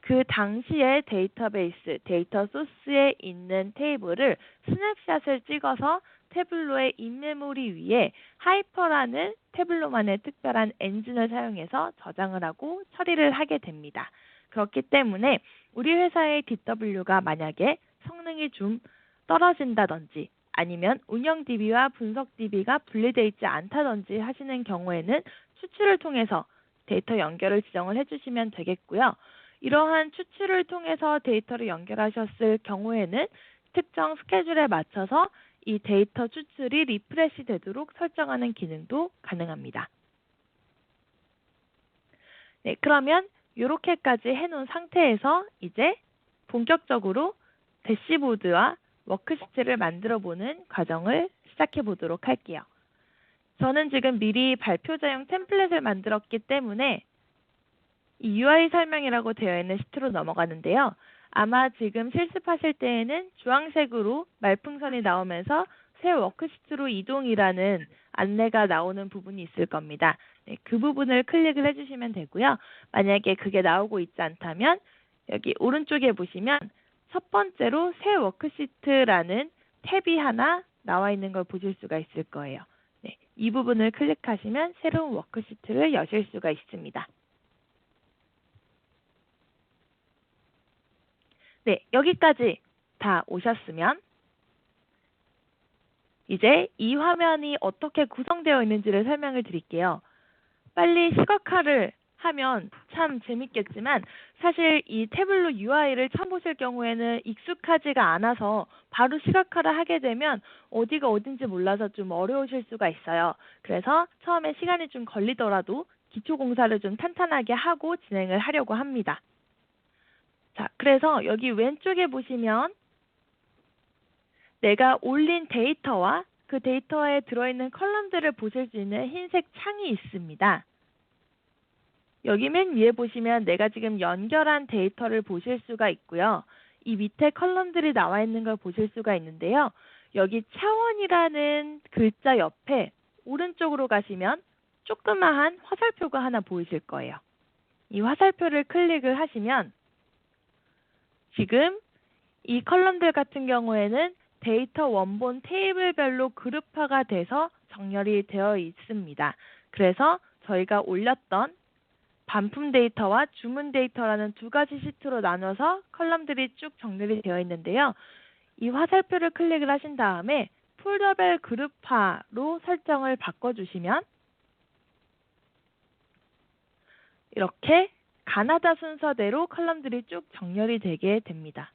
Speaker 1: 그 당시의 데이터베이스, 데이터 소스에 있는 테이블을 스냅샷을 찍어서 태블로의 인메모리 위에 하이퍼라는 태블로만의 특별한 엔진을 사용해서 저장을 하고 처리를 하게 됩니다. 그렇기 때문에 우리 회사의 DW가 만약에 성능이 좀 떨어진다든지 아니면 운영 DB와 분석 DB가 분리되어 있지 않다든지 하시는 경우에는 추출을 통해서 데이터 연결을 지정을 해주시면 되겠고요. 이러한 추출을 통해서 데이터를 연결하셨을 경우에는 특정 스케줄에 맞춰서 이 데이터 추출이 리프레시 되도록 설정하는 기능도 가능합니다. 네, 그러면 이렇게까지 해놓은 상태에서 이제 본격적으로 대시보드와 워크시트를 만들어 보는 과정을 시작해 보도록 할게요. 저는 지금 미리 발표자용 템플릿을 만들었기 때문에 이 UI 설명이라고 되어 있는 시트로 넘어가는데요. 아마 지금 실습하실 때에는 주황색으로 말풍선이 나오면서 새 워크시트로 이동이라는 안내가 나오는 부분이 있을 겁니다. 네, 그 부분을 클릭을 해주시면 되고요. 만약에 그게 나오고 있지 않다면 여기 오른쪽에 보시면 첫 번째로 새 워크시트라는 탭이 하나 나와 있는 걸 보실 수가 있을 거예요. 네, 이 부분을 클릭하시면 새로운 워크시트를 여실 수가 있습니다. 네, 여기까지 다 오셨으면 이제 이 화면이 어떻게 구성되어 있는지를 설명을 드릴게요. 빨리 시각화를 하면 참 재밌겠지만 사실 이 태블로 UI를 처음 보실 경우에는 익숙하지가 않아서 바로 시각화를 하게 되면 어디가 어딘지 몰라서 좀 어려우실 수가 있어요. 그래서 처음에 시간이 좀 걸리더라도 기초 공사를 좀 탄탄하게 하고 진행을 하려고 합니다. 자, 그래서 여기 왼쪽에 보시면 내가 올린 데이터와 그 데이터에 들어있는 컬럼들을 보실 수 있는 흰색 창이 있습니다. 여기 맨 위에 보시면 내가 지금 연결한 데이터를 보실 수가 있고요. 이 밑에 컬럼들이 나와 있는 걸 보실 수가 있는데요. 여기 차원이라는 글자 옆에 오른쪽으로 가시면 조그마한 화살표가 하나 보이실 거예요. 이 화살표를 클릭을 하시면 지금 이 컬럼들 같은 경우에는 데이터 원본 테이블별로 그룹화가 돼서 정렬이 되어 있습니다. 그래서 저희가 올렸던 반품 데이터와 주문 데이터라는 두 가지 시트로 나눠서 컬럼들이 쭉 정렬이 되어 있는데요. 이 화살표를 클릭을 하신 다음에 폴더별 그룹화로 설정을 바꿔주시면 이렇게 가나다 순서대로 컬럼들이 쭉 정렬이 되게 됩니다.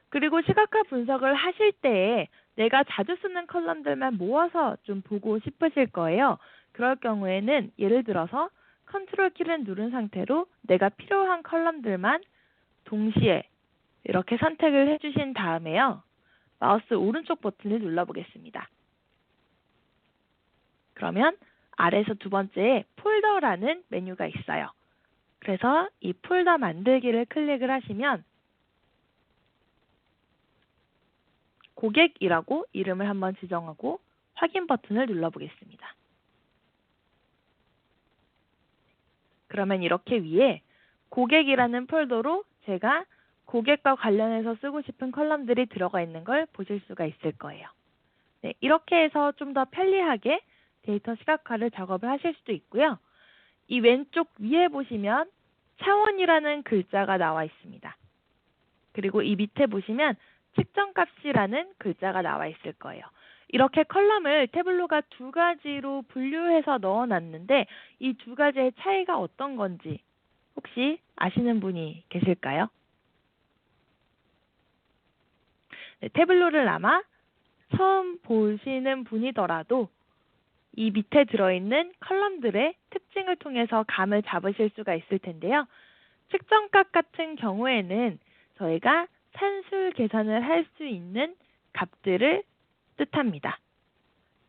Speaker 1: 그리고 시각화 분석을 하실 때에 내가 자주 쓰는 컬럼들만 모아서 좀 보고 싶으실 거예요. 그럴 경우에는 예를 들어서 컨트롤 키를 누른 상태로 내가 필요한 컬럼들만 동시에 이렇게 선택을 해주신 다음에요. 마우스 오른쪽 버튼을 눌러보겠습니다. 그러면 아래에서 두 번째에 폴더라는 메뉴가 있어요. 그래서 이 폴더 만들기를 클릭을 하시면 고객이라고 이름을 한번 지정하고 확인 버튼을 눌러보겠습니다. 그러면 이렇게 위에 고객이라는 폴더로 제가 고객과 관련해서 쓰고 싶은 컬럼들이 들어가 있는 걸 보실 수가 있을 거예요. 네, 이렇게 해서 좀 더 편리하게 데이터 시각화를 작업을 하실 수도 있고요. 이 왼쪽 위에 보시면 차원이라는 글자가 나와 있습니다. 그리고 이 밑에 보시면 측정값이라는 글자가 나와 있을 거예요. 이렇게 컬럼을 태블로가 두 가지로 분류해서 넣어놨는데 이 두 가지의 차이가 어떤 건지 혹시 아시는 분이 계실까요? 네, 태블로를 아마 처음 보시는 분이더라도 이 밑에 들어있는 컬럼들의 특징을 통해서 감을 잡으실 수가 있을 텐데요. 측정값 같은 경우에는 저희가 산술 계산을 할 수 있는 값들을 뜻합니다.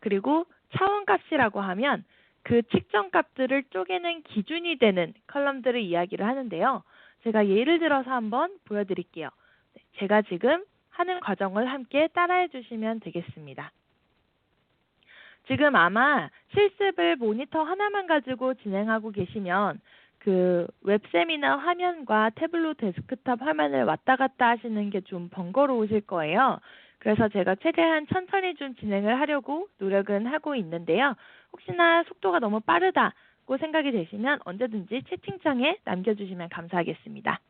Speaker 1: 그리고 차원값이라고 하면 그 측정값들을 쪼개는 기준이 되는 컬럼들을 이야기를 하는데요. 제가 예를 들어서 한번 보여드릴게요. 제가 지금 하는 과정을 함께 따라해 주시면 되겠습니다. 지금 아마 실습을 모니터 하나만 가지고 진행하고 계시면 그 웹세미나 화면과 태블로 데스크탑 화면을 왔다 갔다 하시는 게 좀 번거로우실 거예요. 그래서 제가 최대한 천천히 좀 진행을 하려고 노력은 하고 있는데요. 혹시나 속도가 너무 빠르다고 생각이 되시면 언제든지 채팅창에 남겨주시면 감사하겠습니다.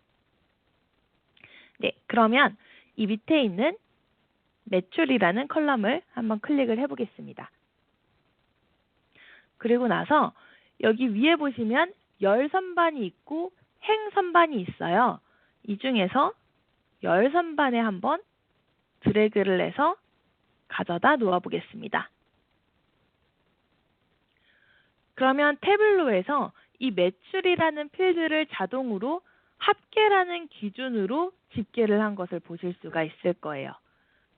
Speaker 1: 네, 그러면 이 밑에 있는 매출이라는 컬럼을 한번 클릭을 해보겠습니다. 그리고 나서 여기 위에 보시면 열 선반이 있고 행 선반이 있어요. 이 중에서 열 선반에 한번 드래그를 해서 가져다 놓아 보겠습니다. 그러면 태블로에서 이 매출이라는 필드를 자동으로 합계라는 기준으로 집계를 한 것을 보실 수가 있을 거예요.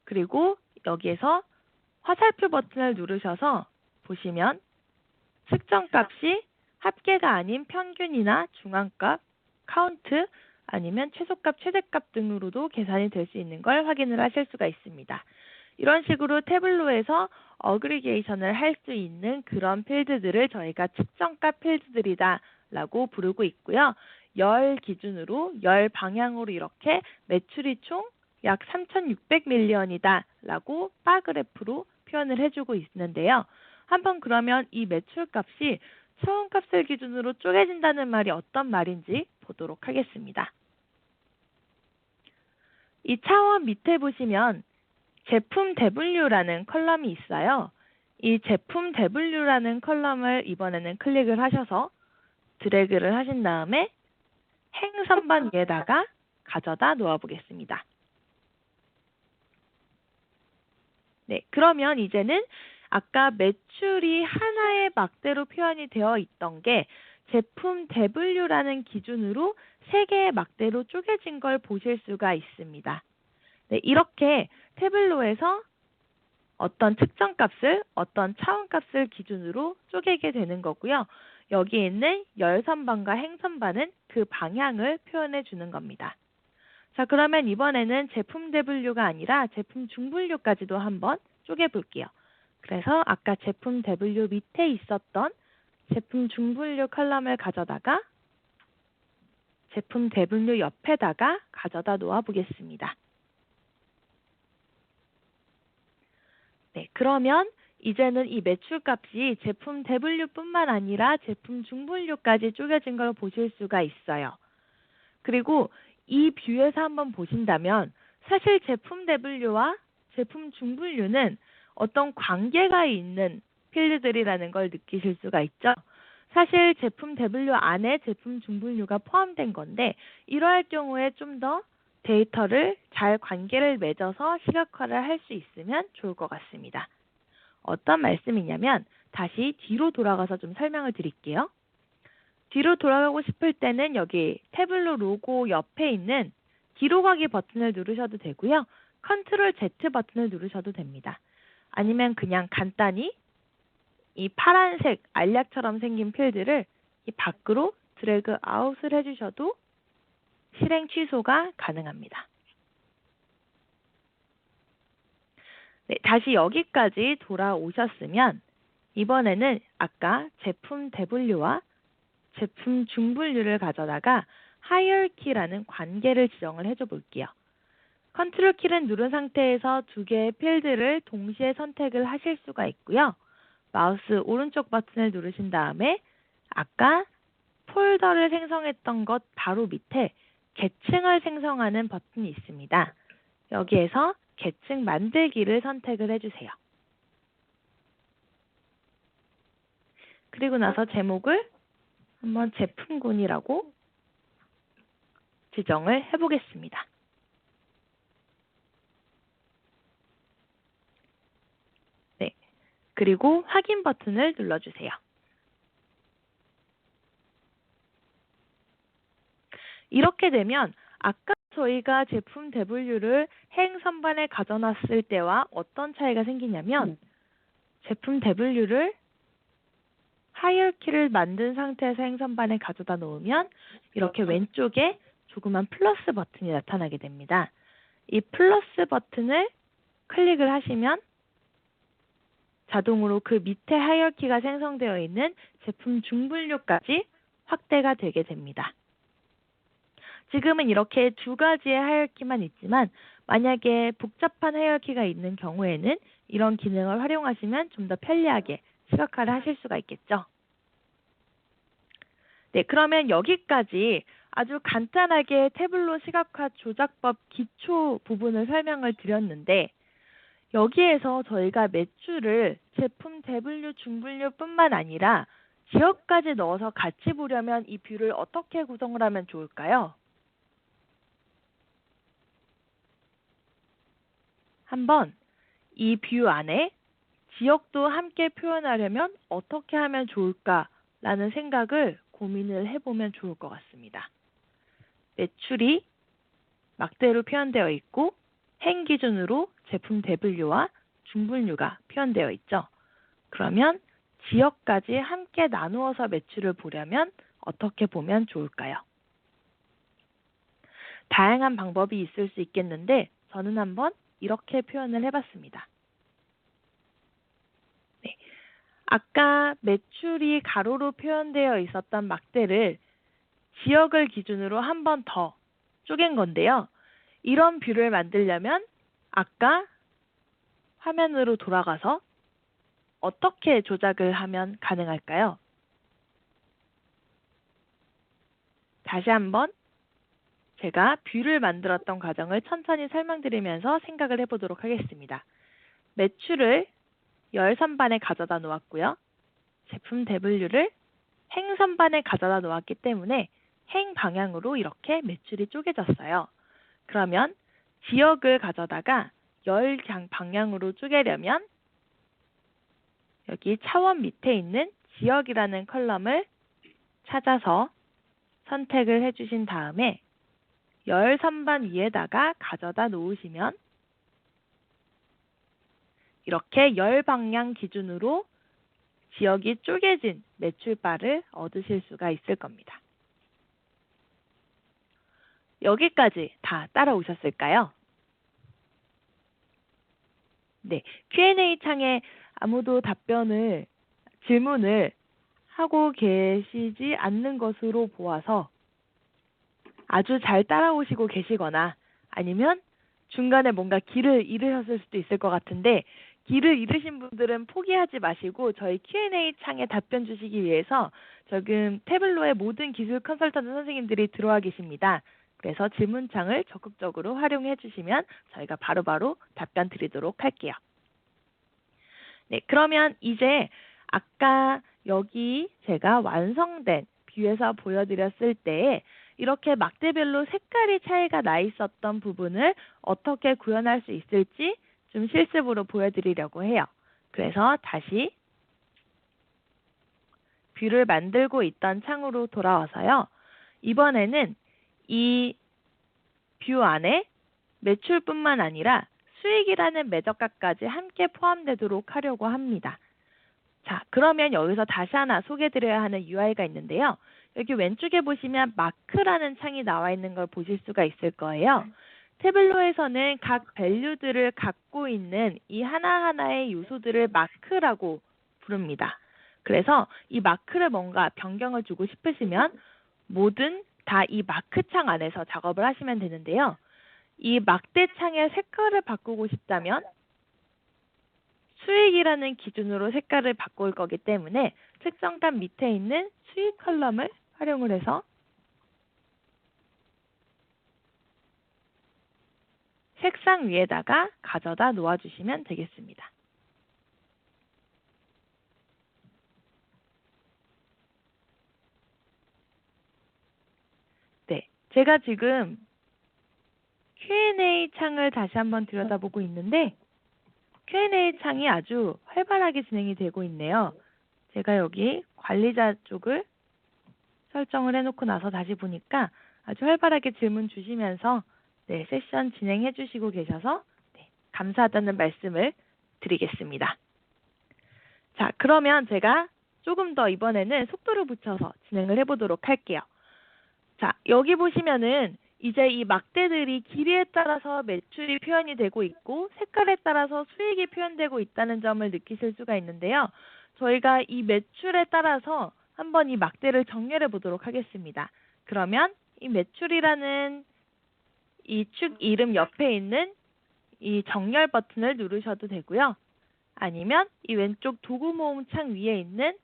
Speaker 1: 그리고 여기에서 화살표 버튼을 누르셔서 보시면 측정값이 합계가 아닌 평균이나 중앙값, 카운트, 아니면 최소값, 최대값 등으로도 계산이 될 수 있는 걸 확인을 하실 수가 있습니다. 이런 식으로 태블로에서 어그리게이션을 할 수 있는 그런 필드들을 저희가 측정값 필드들이다 라고 부르고 있고요. 열 기준으로, 열 방향으로 이렇게 매출이 총 약 3,600밀리언이다 라고 바 그래프로 표현을 해주고 있는데요. 한번 그러면 이 매출값이 차원값을 기준으로 쪼개진다는 말이 어떤 말인지 보도록 하겠습니다. 이 차원 밑에 보시면 제품 W라는 컬럼이 있어요. 이 제품 W라는 컬럼을 이번에는 클릭을 하셔서 드래그를 하신 다음에 행선반 위에다가 가져다 놓아 보겠습니다. 네, 그러면 이제는 아까 매출이 하나의 막대로 표현이 되어 있던 게 제품 W라는 기준으로 3개의 막대로 쪼개진 걸 보실 수가 있습니다. 네, 이렇게 태블로에서 어떤 측정값을 어떤 차원값을 기준으로 쪼개게 되는 거고요. 여기에 있는 열선반과 행선반은 그 방향을 표현해 주는 겁니다. 자, 그러면 이번에는 제품 W가 아니라 제품 중분류까지도 한번 쪼개 볼게요. 그래서 아까 제품 W 밑에 있었던 제품 중분류 컬럼을 가져다가 제품 대분류 옆에다가 가져다 놓아 보겠습니다. 네, 그러면 이제는 이 매출값이 제품 대분류뿐만 아니라 제품 중분류까지 쪼개진 걸 보실 수가 있어요. 그리고 이 뷰에서 한번 보신다면 사실 제품 대분류와 제품 중분류는 어떤 관계가 있는 필드들이라는 걸 느끼실 수가 있죠. 사실 제품 대분류 안에 제품 중분류가 포함된 건데 이러할 경우에 좀 더 데이터를 잘 관계를 맺어서 시각화를 할 수 있으면 좋을 것 같습니다. 어떤 말씀이냐면 다시 뒤로 돌아가서 좀 설명을 드릴게요. 뒤로 돌아가고 싶을 때는 여기 태블로 로고 옆에 있는 뒤로 가기 버튼을 누르셔도 되고요. 컨트롤 Z 버튼을 누르셔도 됩니다. 아니면 그냥 간단히 이 파란색 알약처럼 생긴 필드를 이 밖으로 드래그 아웃을 해주셔도 실행 취소가 가능합니다. 네, 다시 여기까지 돌아오셨으면 이번에는 아까 제품 대분류와 제품 중분류를 가져다가 hierarchy라는 관계를 지정을 해줘 볼게요. 컨트롤 키를 누른 상태에서 두 개의 필드를 동시에 선택을 하실 수가 있고요. 마우스 오른쪽 버튼을 누르신 다음에 아까 폴더를 생성했던 것 바로 밑에 계층을 생성하는 버튼이 있습니다. 여기에서 계층 만들기를 선택을 해주세요. 그리고 나서 제목을 한번 제품군이라고 지정을 해보겠습니다. 네, 그리고 확인 버튼을 눌러주세요. 이렇게 되면 아까 저희가 제품 대분류를 행 선반에 가져놨을 때와 어떤 차이가 생기냐면 제품 대분류를 하이어키를 만든 상태에서 행 선반에 가져다 놓으면 이렇게 왼쪽에 조그만 플러스 버튼이 나타나게 됩니다. 이 플러스 버튼을 클릭을 하시면 자동으로 그 밑에 하이어키가 생성되어 있는 제품 중분류까지 확대가 되게 됩니다. 지금은 이렇게 두 가지의 하이어키만 있지만 만약에 복잡한 하이어키가 있는 경우에는 이런 기능을 활용하시면 좀 더 편리하게 시각화를 하실 수가 있겠죠. 네, 그러면 여기까지 아주 간단하게 태블로 시각화 조작법 기초 부분을 설명을 드렸는데 여기에서 저희가 매출을 제품 대분류, 중분류뿐만 아니라 지역까지 넣어서 같이 보려면 이 뷰를 어떻게 구성을 하면 좋을까요? 한번 이 뷰 안에 지역도 함께 표현하려면 어떻게 하면 좋을까라는 생각을 고민을 해보면 좋을 것 같습니다. 매출이 막대로 표현되어 있고 행 기준으로 제품 대분류와 중분류가 표현되어 있죠. 그러면 지역까지 함께 나누어서 매출을 보려면 어떻게 보면 좋을까요? 다양한 방법이 있을 수 있겠는데 저는 한번 이렇게 표현을 해봤습니다. 네. 아까 매출이 가로로 표현되어 있었던 막대를 지역을 기준으로 한 번 더 쪼갠 건데요. 이런 뷰를 만들려면 아까 화면으로 돌아가서 어떻게 조작을 하면 가능할까요? 다시 한번 제가 뷰를 만들었던 과정을 천천히 설명드리면서 생각을 해보도록 하겠습니다. 매출을 열 선반에 가져다 놓았고요. 제품 대분류를 행 선반에 가져다 놓았기 때문에 행 방향으로 이렇게 매출이 쪼개졌어요. 그러면 지역을 가져다가 열 방향으로 쪼개려면 여기 차원 밑에 있는 지역이라는 컬럼을 찾아서 선택을 해주신 다음에 열 선반 위에다가 가져다 놓으시면 이렇게 열 방향 기준으로 지역이 쪼개진 매출바를 얻으실 수가 있을 겁니다. 여기까지 다 따라오셨을까요? 네, Q&A 창에 아무도 질문을 하고 계시지 않는 것으로 보아서 아주 잘 따라오시고 계시거나 아니면 중간에 뭔가 길을 잃으셨을 수도 있을 것 같은데 길을 잃으신 분들은 포기하지 마시고 저희 Q&A 창에 답변 주시기 위해서 지금 태블로의 모든 기술 컨설턴트 선생님들이 들어와 계십니다. 그래서 질문창을 적극적으로 활용해 주시면 저희가 바로바로 답변 드리도록 할게요. 네, 그러면 이제 아까 여기 제가 완성된 뷰에서 보여드렸을 때 이렇게 막대별로 색깔이 차이가 나 있었던 부분을 어떻게 구현할 수 있을지 좀 실습으로 보여드리려고 해요. 그래서 다시 뷰를 만들고 있던 창으로 돌아와서요. 이번에는 이 뷰 안에 매출뿐만 아니라 수익이라는 매적각까지 함께 포함되도록 하려고 합니다. 자, 그러면 여기서 다시 하나 소개드려야 하는 UI가 있는데요. 여기 왼쪽에 보시면 마크라는 창이 나와 있는 걸 보실 수가 있을 거예요. 태블로에서는 각 밸류들을 갖고 있는 이 하나하나의 요소들을 마크라고 부릅니다. 그래서 이 마크를 뭔가 변경을 주고 싶으시면 뭐든 다 이 마크 창 안에서 작업을 하시면 되는데요. 이 막대 창의 색깔을 바꾸고 싶다면 수익이라는 기준으로 색깔을 바꿀 거기 때문에 특정값 밑에 있는 수익 컬럼을 활용을 해서 색상 위에다가 가져다 놓아주시면 되겠습니다. 네, 제가 지금 Q&A 창을 다시 한번 들여다보고 있는데 Q&A 창이 아주 활발하게 진행이 되고 있네요. 제가 여기 관리자 쪽을 설정을 해놓고 나서 다시 보니까 아주 활발하게 질문 주시면서 네, 세션 진행해 주시고 계셔서 네, 감사하다는 말씀을 드리겠습니다. 자, 그러면 제가 조금 더 이번에는 속도를 붙여서 진행을 해보도록 할게요. 자, 여기 보시면은 이제 이 막대들이 길이에 따라서 매출이 표현이 되고 있고 색깔에 따라서 수익이 표현되고 있다는 점을 느끼실 수가 있는데요. 저희가 이 매출에 따라서 한번 이 막대를 정렬해 보도록 하겠습니다. 그러면 이 매출이라는 이 축 이름 옆에 있는 이 정렬 버튼을 누르셔도 되고요. 아니면 이 왼쪽 도구 모음 창 위에 있는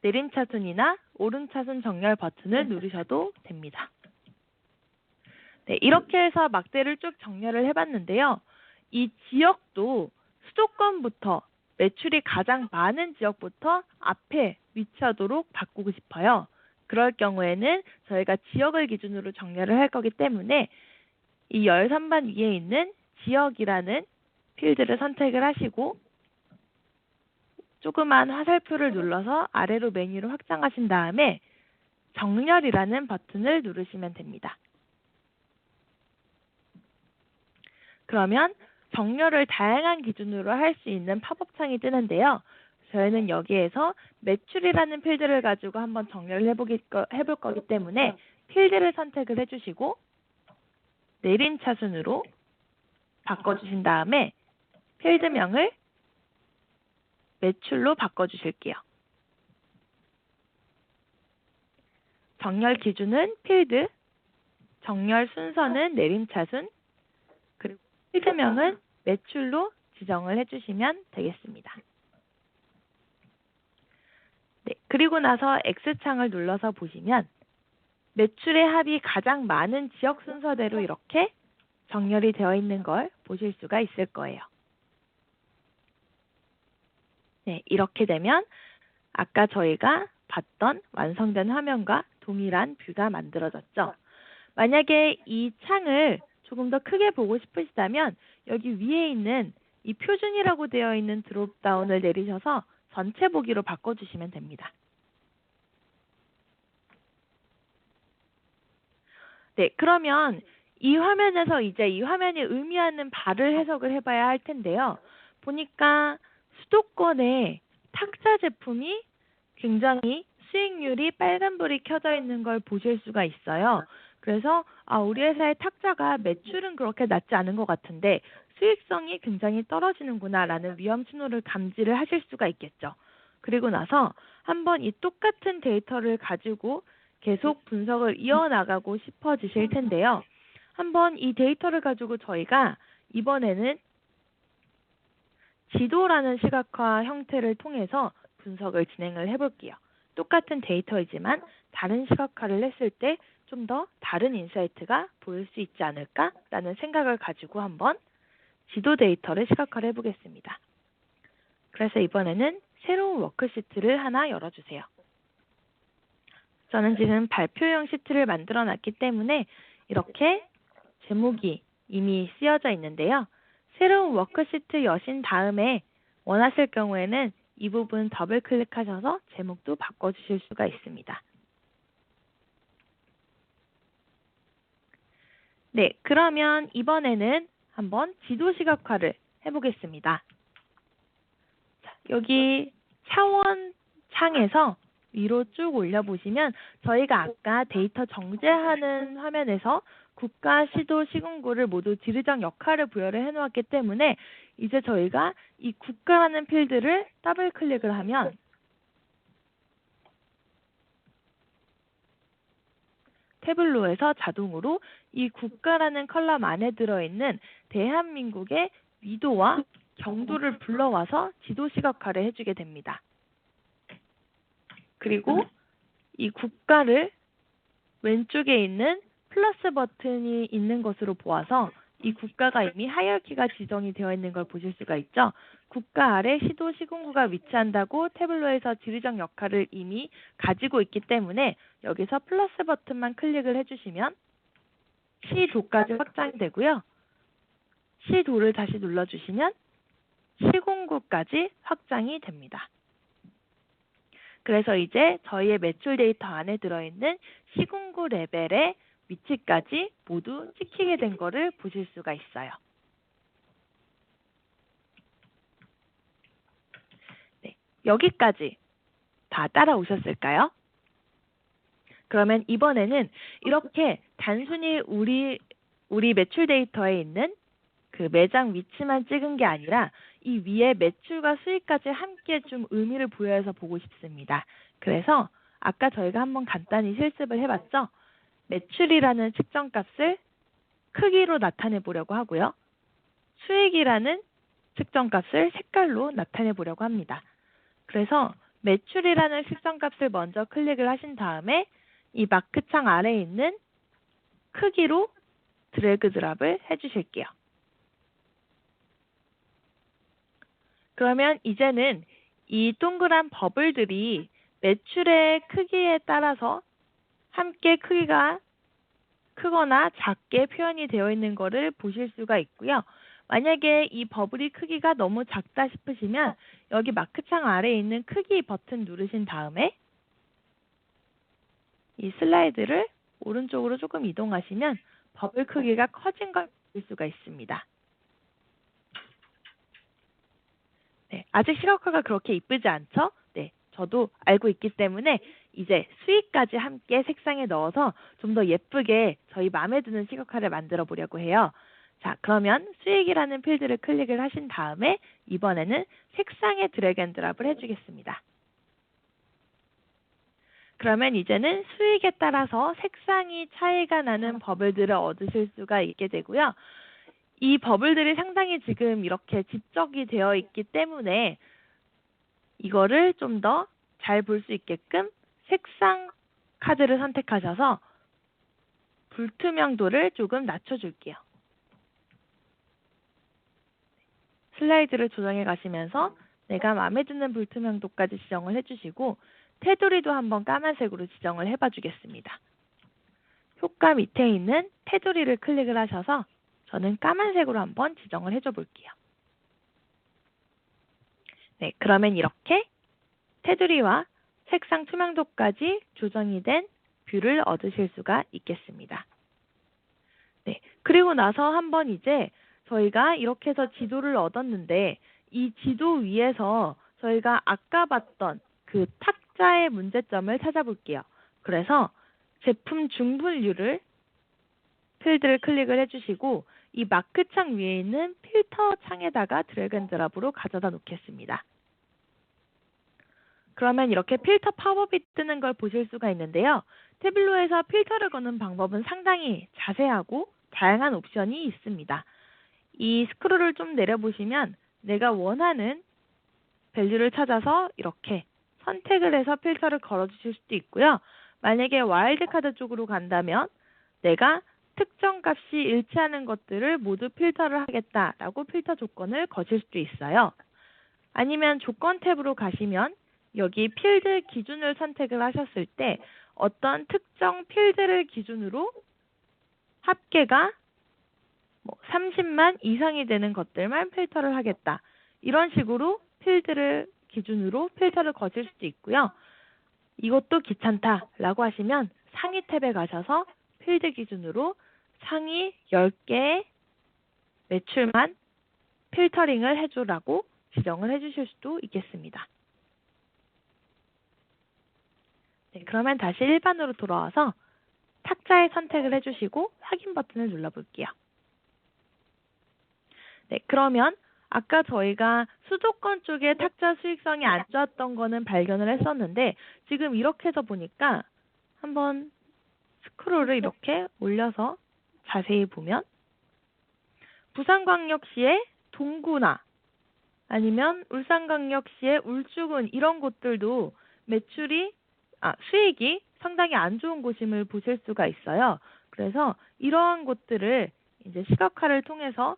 Speaker 1: 내림차순이나 오름차순 정렬 버튼을 누르셔도 됩니다. 네, 이렇게 해서 막대를 쭉 정렬을 해봤는데요. 이 지역도 수도권부터 매출이 가장 많은 지역부터 앞에 위치하도록 바꾸고 싶어요. 그럴 경우에는 저희가 지역을 기준으로 정렬을 할 거기 때문에 이 열선반 위에 있는 지역이라는 필드를 선택을 하시고 조그만 화살표를 눌러서 아래로 메뉴를 확장하신 다음에 정렬이라는 버튼을 누르시면 됩니다. 그러면 정렬을 다양한 기준으로 할 수 있는 팝업 창이 뜨는데요. 저희는 여기에서 매출이라는 필드를 가지고 한번 정렬을 해볼 거기 때문에 필드를 선택을 해주시고 내림차순으로 바꿔주신 다음에 필드명을 매출로 바꿔주실게요. 정렬 기준은 필드, 정렬 순서는 내림차순, 그리고 필드명은 매출로 지정을 해주시면 되겠습니다. 네, 그리고 나서 X창을 눌러서 보시면 매출의 합이 가장 많은 지역 순서대로 이렇게 정렬이 되어 있는 걸 보실 수가 있을 거예요. 네, 이렇게 되면 아까 저희가 봤던 완성된 화면과 동일한 뷰가 만들어졌죠. 만약에 이 창을 조금 더 크게 보고 싶으시다면 여기 위에 있는 이 표준이라고 되어 있는 드롭다운을 내리셔서 전체 보기로 바꿔주시면 됩니다. 네, 그러면 이 화면에서 이제 이 화면이 의미하는 바를 해석을 해봐야 할 텐데요. 보니까 수도권에 탁자 제품이 굉장히 수익률이 빨간불이 켜져 있는 걸 보실 수가 있어요. 그래서 우리 회사의 탁자가 매출은 그렇게 낮지 않은 것 같은데 수익성이 굉장히 떨어지는구나 라는 위험 신호를 감지를 하실 수가 있겠죠. 그리고 나서 한번 이 똑같은 데이터를 가지고 계속 분석을 이어나가고 싶어지실 텐데요. 한번 이 데이터를 가지고 저희가 이번에는 지도라는 시각화 형태를 통해서 분석을 진행을 해볼게요. 똑같은 데이터이지만 다른 시각화를 했을 때 좀 더 다른 인사이트가 보일 수 있지 않을까라는 생각을 가지고 한번 지도 데이터를 시각화를 해보겠습니다. 그래서 이번에는 새로운 워크시트를 하나 열어주세요. 저는 지금 발표용 시트를 만들어 놨기 때문에 이렇게 제목이 이미 쓰여져 있는데요. 새로운 워크시트 여신 다음에 원하실 경우에는 이 부분 더블 클릭하셔서 제목도 바꿔주실 수가 있습니다. 네, 그러면 이번에는 한번 지도 시각화를 해보겠습니다. 자, 여기 차원 창에서 위로 쭉 올려보시면 저희가 아까 데이터 정제하는 화면에서 국가, 시도, 시군구를 모두 지리적 역할을 부여를 해놓았기 때문에 이제 저희가 이 국가라는 필드를 더블 클릭을 하면 태블로에서 자동으로 이 국가라는 컬럼 안에 들어있는 대한민국의 위도와 경도를 불러와서 지도 시각화를 해주게 됩니다. 그리고 이 국가를 왼쪽에 있는 플러스 버튼이 있는 것으로 보아서 이 국가가 이미 하이어키가 지정이 되어 있는 걸 보실 수가 있죠. 국가 아래 시도, 시군구가 위치한다고 태블로에서 지리적 역할을 이미 가지고 있기 때문에 여기서 플러스 버튼만 클릭을 해주시면 시도까지 확장이 되고요. 시도를 다시 눌러주시면 시군구까지 확장이 됩니다. 그래서 이제 저희의 매출 데이터 안에 들어있는 시군구 레벨의 위치까지 모두 찍히게 된 거를 보실 수가 있어요. 네, 여기까지 다 따라오셨을까요? 그러면 이번에는 이렇게 단순히 우리 매출 데이터에 있는 그 매장 위치만 찍은 게 아니라 이 위에 매출과 수익까지 함께 좀 의미를 부여해서 보고 싶습니다. 그래서 아까 저희가 한번 간단히 실습을 해봤죠. 매출이라는 측정값을 크기로 나타내 보려고 하고요. 수익이라는 측정값을 색깔로 나타내 보려고 합니다. 그래서 매출이라는 측정값을 먼저 클릭을 하신 다음에 이 마크창 아래에 있는 크기로 드래그 드랍을 해주실게요. 그러면 이제는 이 동그란 버블들이 매출의 크기에 따라서 함께 크기가 크거나 작게 표현이 되어 있는 것을 보실 수가 있고요. 만약에 이 버블이 크기가 너무 작다 싶으시면 여기 마크창 아래에 있는 크기 버튼 누르신 다음에 이 슬라이드를 오른쪽으로 조금 이동하시면 버블 크기가 커진 걸 볼 수가 있습니다. 네, 아직 시각화가 그렇게 이쁘지 않죠? 네, 저도 알고 있기 때문에 이제 수익까지 함께 색상에 넣어서 좀 더 예쁘게 저희 마음에 드는 시각화를 만들어 보려고 해요. 자, 그러면 수익이라는 필드를 클릭을 하신 다음에 이번에는 색상에 드래그 앤 드랍을 해주겠습니다. 그러면 이제는 수익에 따라서 색상이 차이가 나는 버블들을 얻으실 수가 있게 되고요. 이 버블들이 상당히 지금 이렇게 집적이 되어 있기 때문에 이거를 좀 더 잘 볼 수 있게끔 색상 카드를 선택하셔서 불투명도를 조금 낮춰줄게요. 슬라이드를 조정해 가시면서 내가 마음에 드는 불투명도까지 지정을 해주시고 테두리도 한번 까만색으로 지정을 해봐 주겠습니다. 효과 밑에 있는 테두리를 클릭을 하셔서 저는 까만색으로 한번 지정을 해줘 볼게요. 네, 그러면 이렇게 테두리와 색상 투명도까지 조정이 된 뷰를 얻으실 수가 있겠습니다. 네, 그리고 나서 한번 이제 저희가 이렇게 해서 지도를 얻었는데 이 지도 위에서 저희가 아까 봤던 그 탁자의 문제점을 찾아볼게요. 그래서 제품 중분류를 필드를 클릭을 해주시고 이 마크창 위에 있는 필터 창에다가 드래그 앤 드랍으로 가져다 놓겠습니다. 그러면 이렇게 필터 팝업이 뜨는 걸 보실 수가 있는데요. 태블로에서 필터를 거는 방법은 상당히 자세하고 다양한 옵션이 있습니다. 이 스크롤을 좀 내려보시면 내가 원하는 밸류를 찾아서 이렇게 선택을 해서 필터를 걸어주실 수도 있고요. 만약에 와일드카드 쪽으로 간다면 내가 특정 값이 일치하는 것들을 모두 필터를 하겠다라고 필터 조건을 거실 수도 있어요. 아니면 조건 탭으로 가시면 여기 필드 기준을 선택을 하셨을 때 어떤 특정 필드를 기준으로 합계가 30만 이상이 되는 것들만 필터를 하겠다. 이런 식으로 필드를 기준으로 필터를 거실 수도 있고요. 이것도 귀찮다라고 하시면 상위 탭에 가셔서 필드 기준으로 상위 10개의 매출만 필터링을 해주라고 지정을 해주실 수도 있겠습니다. 네, 그러면 다시 일반으로 돌아와서 탁자에 선택을 해주시고 확인 버튼을 눌러볼게요. 네, 그러면 아까 저희가 수도권 쪽에 탁자 수익성이 안 좋았던 거는 발견을 했었는데 지금 이렇게 해서 보니까 한번 스크롤을 이렇게 올려서 자세히 보면 부산광역시의 동구나 아니면 울산광역시의 울주군 이런 곳들도 수익이 상당히 안 좋은 곳임을 보실 수가 있어요. 그래서 이러한 곳들을 이제 시각화를 통해서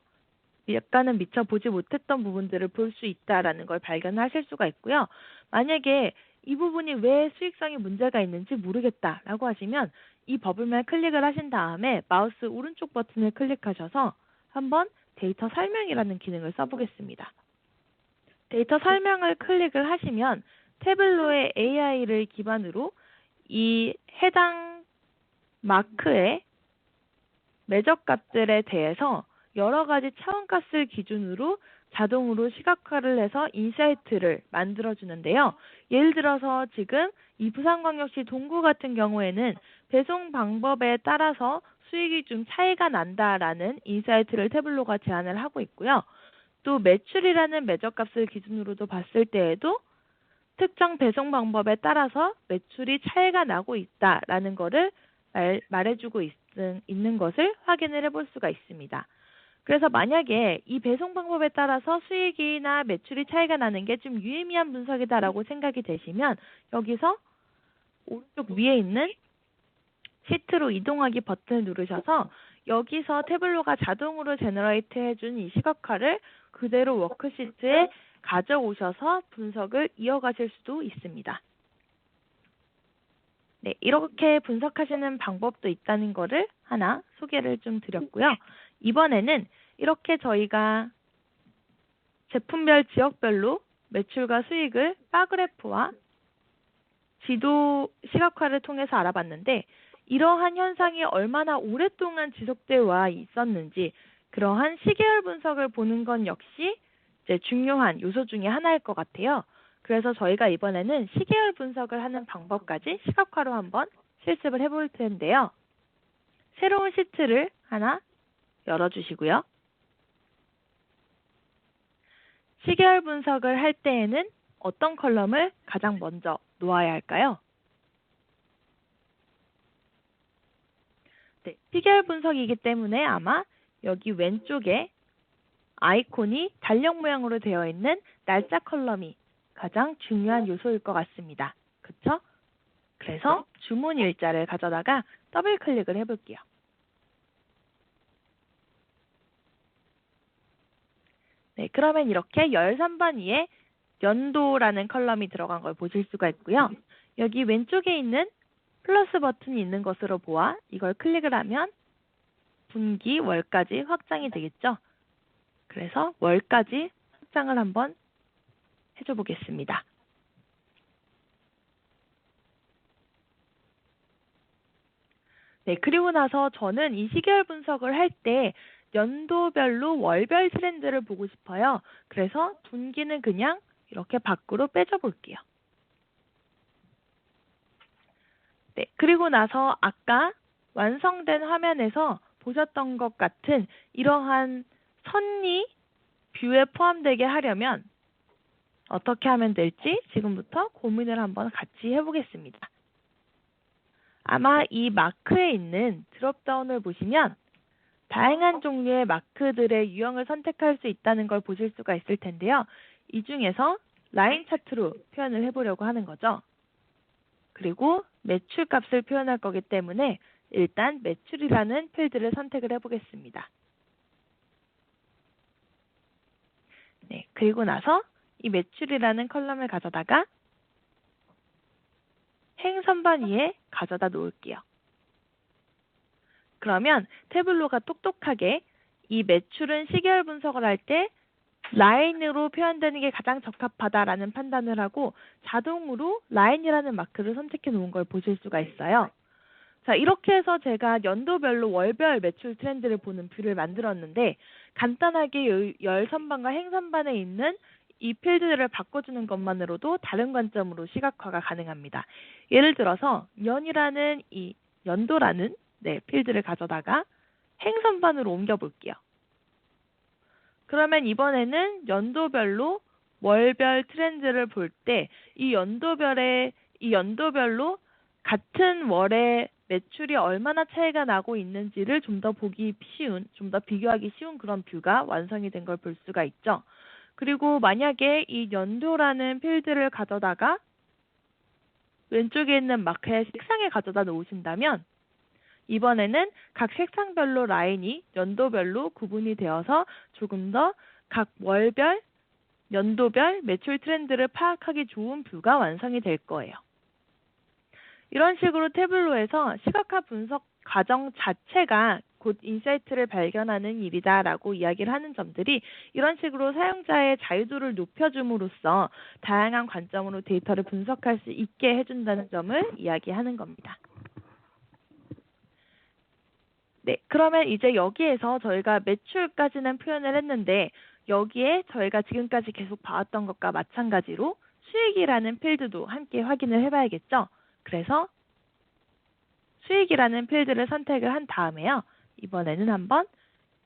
Speaker 1: 약간은 미처 보지 못했던 부분들을 볼 수 있다라는 걸 발견하실 수가 있고요. 만약에 이 부분이 왜 수익성에 문제가 있는지 모르겠다라고 하시면 이 버블만 클릭을 하신 다음에 마우스 오른쪽 버튼을 클릭하셔서 한번 데이터 설명이라는 기능을 써보겠습니다. 데이터 설명을 클릭을 하시면 태블로의 AI를 기반으로 이 해당 마크의 매적값들에 대해서 여러 가지 차원값을 기준으로 자동으로 시각화를 해서 인사이트를 만들어주는데요. 예를 들어서 지금 이 부산광역시 동구 같은 경우에는 배송 방법에 따라서 수익이 좀 차이가 난다라는 인사이트를 태블로가 제안을 하고 있고요. 또 매출이라는 매적값을 기준으로도 봤을 때에도 특정 배송 방법에 따라서 매출이 차이가 나고 있다라는 것을 말해주고 있는 것을 확인을 해볼 수가 있습니다. 그래서 만약에 이 배송 방법에 따라서 수익이나 매출이 차이가 나는 게 좀 유의미한 분석이다라고 생각이 되시면 여기서 오른쪽 위에 있는 시트로 이동하기 버튼을 누르셔서 여기서 태블로가 자동으로 제너레이트 해준 이 시각화를 그대로 워크시트에 가져오셔서 분석을 이어가실 수도 있습니다. 네, 이렇게 분석하시는 방법도 있다는 거를 하나 소개를 좀 드렸고요. 이번에는 이렇게 저희가 제품별 지역별로 매출과 수익을 바그래프와 지도 시각화를 통해서 알아봤는데 이러한 현상이 얼마나 오랫동안 지속되어 와 있었는지 그러한 시계열 분석을 보는 건 역시 이제 중요한 요소 중에 하나일 것 같아요. 그래서 저희가 이번에는 시계열 분석을 하는 방법까지 시각화로 한번 실습을 해볼 텐데요. 새로운 시트를 하나 열어주시고요. 시계열 분석을 할 때에는 어떤 컬럼을 가장 먼저 놓아야 할까요? 네, 시계열 분석이기 때문에 아마 여기 왼쪽에 아이콘이 달력 모양으로 되어 있는 날짜 컬럼이 가장 중요한 요소일 것 같습니다. 그쵸? 그래서 주문 일자를 가져다가 더블 클릭을 해볼게요. 네, 그러면 이렇게 13번 위에 연도라는 컬럼이 들어간 걸 보실 수가 있고요. 여기 왼쪽에 있는 플러스 버튼이 있는 것으로 보아 이걸 클릭을 하면 분기, 월까지 확장이 되겠죠. 그래서 월까지 확장을 한번 해줘 보겠습니다. 네, 그리고 나서 저는 이 시계열 분석을 할 때 연도별로 월별 트렌드를 보고 싶어요. 그래서 분기는 그냥 이렇게 밖으로 빼줘 볼게요. 네, 그리고 나서 아까 완성된 화면에서 보셨던 것 같은 이러한 선이 뷰에 포함되게 하려면 어떻게 하면 될지 지금부터 고민을 한번 같이 해보겠습니다. 아마 이 마크에 있는 드롭다운을 보시면 다양한 종류의 마크들의 유형을 선택할 수 있다는 걸 보실 수가 있을 텐데요. 이 중에서 라인 차트로 표현을 해보려고 하는 거죠. 그리고 매출 값을 표현할 거기 때문에 일단 매출이라는 필드를 선택을 해보겠습니다. 네, 그리고 나서 이 매출이라는 컬럼을 가져다가 행선반 위에 가져다 놓을게요. 그러면 태블로가 똑똑하게 이 매출은 시계열 분석을 할 때 라인으로 표현되는 게 가장 적합하다라는 판단을 하고 자동으로 라인이라는 마크를 선택해 놓은 걸 보실 수가 있어요. 자, 이렇게 해서 제가 연도별로 월별 매출 트렌드를 보는 뷰를 만들었는데 간단하게 열선반과 행선반에 있는 이 필드를 바꿔주는 것만으로도 다른 관점으로 시각화가 가능합니다. 예를 들어서 연이라는 이 연도라는 필드를 가져다가 행선반으로 옮겨볼게요. 그러면 이번에는 연도별로 월별 트렌드를 볼 때 이 연도별로 같은 월에 매출이 얼마나 차이가 나고 있는지를 좀 더 보기 쉬운, 좀 더 비교하기 쉬운 그런 뷰가 완성이 된 걸 볼 수가 있죠. 그리고 만약에 이 연도라는 필드를 가져다가 왼쪽에 있는 마크의 색상에 가져다 놓으신다면 이번에는 각 색상별로 라인이 연도별로 구분이 되어서 조금 더 각 월별, 연도별 매출 트렌드를 파악하기 좋은 뷰가 완성이 될 거예요. 이런 식으로 태블로에서 시각화 분석 과정 자체가 곧 인사이트를 발견하는 일이다라고 이야기를 하는 점들이 이런 식으로 사용자의 자유도를 높여줌으로써 다양한 관점으로 데이터를 분석할 수 있게 해준다는 점을 이야기하는 겁니다. 네, 그러면 이제 여기에서 저희가 매출까지는 표현을 했는데 여기에 저희가 지금까지 계속 봐왔던 것과 마찬가지로 수익이라는 필드도 함께 확인을 해봐야겠죠. 그래서 수익이라는 필드를 선택을 한 다음에요. 이번에는 한번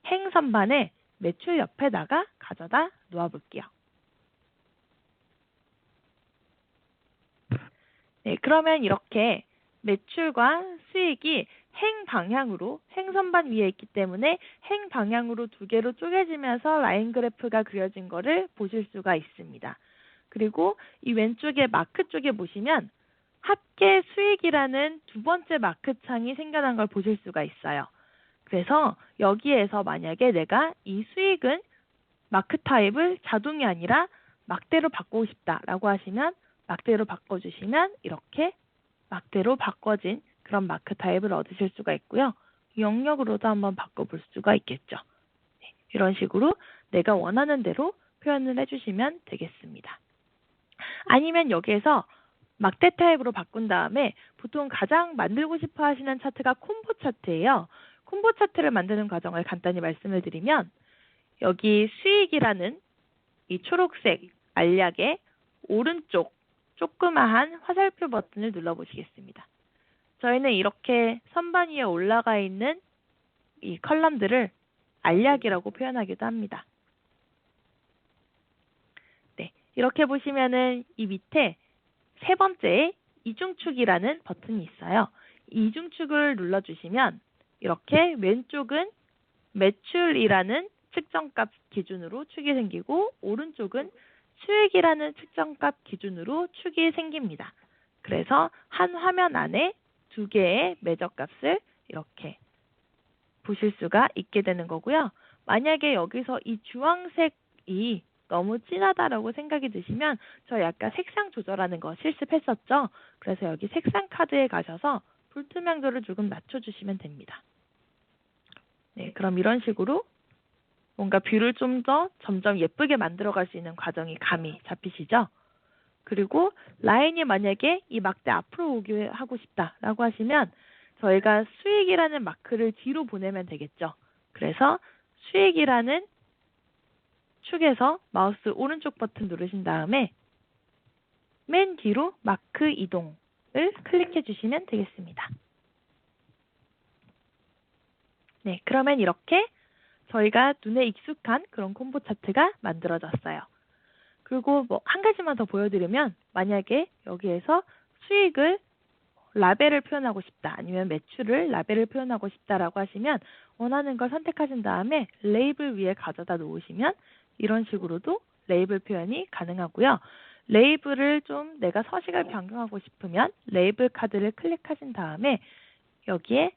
Speaker 1: 행선반에 매출 옆에다가 가져다 놓아볼게요. 네, 그러면 이렇게 매출과 수익이 행방향으로 행선반 위에 있기 때문에 행방향으로 두 개로 쪼개지면서 라인 그래프가 그려진 거를 보실 수가 있습니다. 그리고 이 왼쪽에 마크 쪽에 보시면 합계 수익이라는 두 번째 마크 창이 생겨난 걸 보실 수가 있어요. 그래서 여기에서 만약에 내가 이 수익은 마크 타입을 자동이 아니라 막대로 바꾸고 싶다라고 하시면 막대로 바꿔주시면 이렇게 막대로 바꿔진 그런 마크 타입을 얻으실 수가 있고요. 영역으로도 한번 바꿔볼 수가 있겠죠. 네, 이런 식으로 내가 원하는 대로 표현을 해주시면 되겠습니다. 아니면 여기에서 막대 타입으로 바꾼 다음에 보통 가장 만들고 싶어 하시는 차트가 콤보 차트예요. 콤보 차트를 만드는 과정을 간단히 말씀을 드리면 여기 수익이라는 이 초록색 알약의 오른쪽 조그마한 화살표 버튼을 눌러보시겠습니다. 저희는 이렇게 선반 위에 올라가 있는 이 컬럼들을 알약이라고 표현하기도 합니다. 네, 이렇게 보시면은 이 밑에 세 번째에 이중축이라는 버튼이 있어요. 이 이중축을 눌러주시면 이렇게 왼쪽은 매출이라는 측정값 기준으로 축이 생기고 오른쪽은 수익이라는 측정값 기준으로 축이 생깁니다. 그래서 한 화면 안에 두 개의 매저값을 이렇게 보실 수가 있게 되는 거고요. 만약에 여기서 이 주황색이 너무 진하다라고 생각이 드시면 저희 아까 색상 조절하는 거 실습했었죠? 그래서 여기 색상 카드에 가셔서 불투명도를 조금 낮춰주시면 됩니다. 네, 그럼 이런 식으로 뭔가 뷰를 좀 더 점점 예쁘게 만들어갈 수 있는 과정이 감이 잡히시죠? 그리고 라인이 만약에 이 막대 앞으로 오게 하고 싶다라고 하시면 저희가 수익이라는 마크를 뒤로 보내면 되겠죠. 그래서 수익이라는 축에서 마우스 오른쪽 버튼 누르신 다음에 맨 뒤로 마크 이동을 클릭해 주시면 되겠습니다. 네, 그러면 이렇게 저희가 눈에 익숙한 그런 콤보 차트가 만들어졌어요. 그리고 뭐 한 가지만 더 보여드리면 만약에 여기에서 수익을 라벨을 표현하고 싶다 아니면 매출을 라벨을 표현하고 싶다라고 하시면 원하는 걸 선택하신 다음에 레이블 위에 가져다 놓으시면 이런 식으로도 레이블 표현이 가능하고요. 레이블을 좀 내가 서식을 변경하고 싶으면 레이블 카드를 클릭하신 다음에 여기에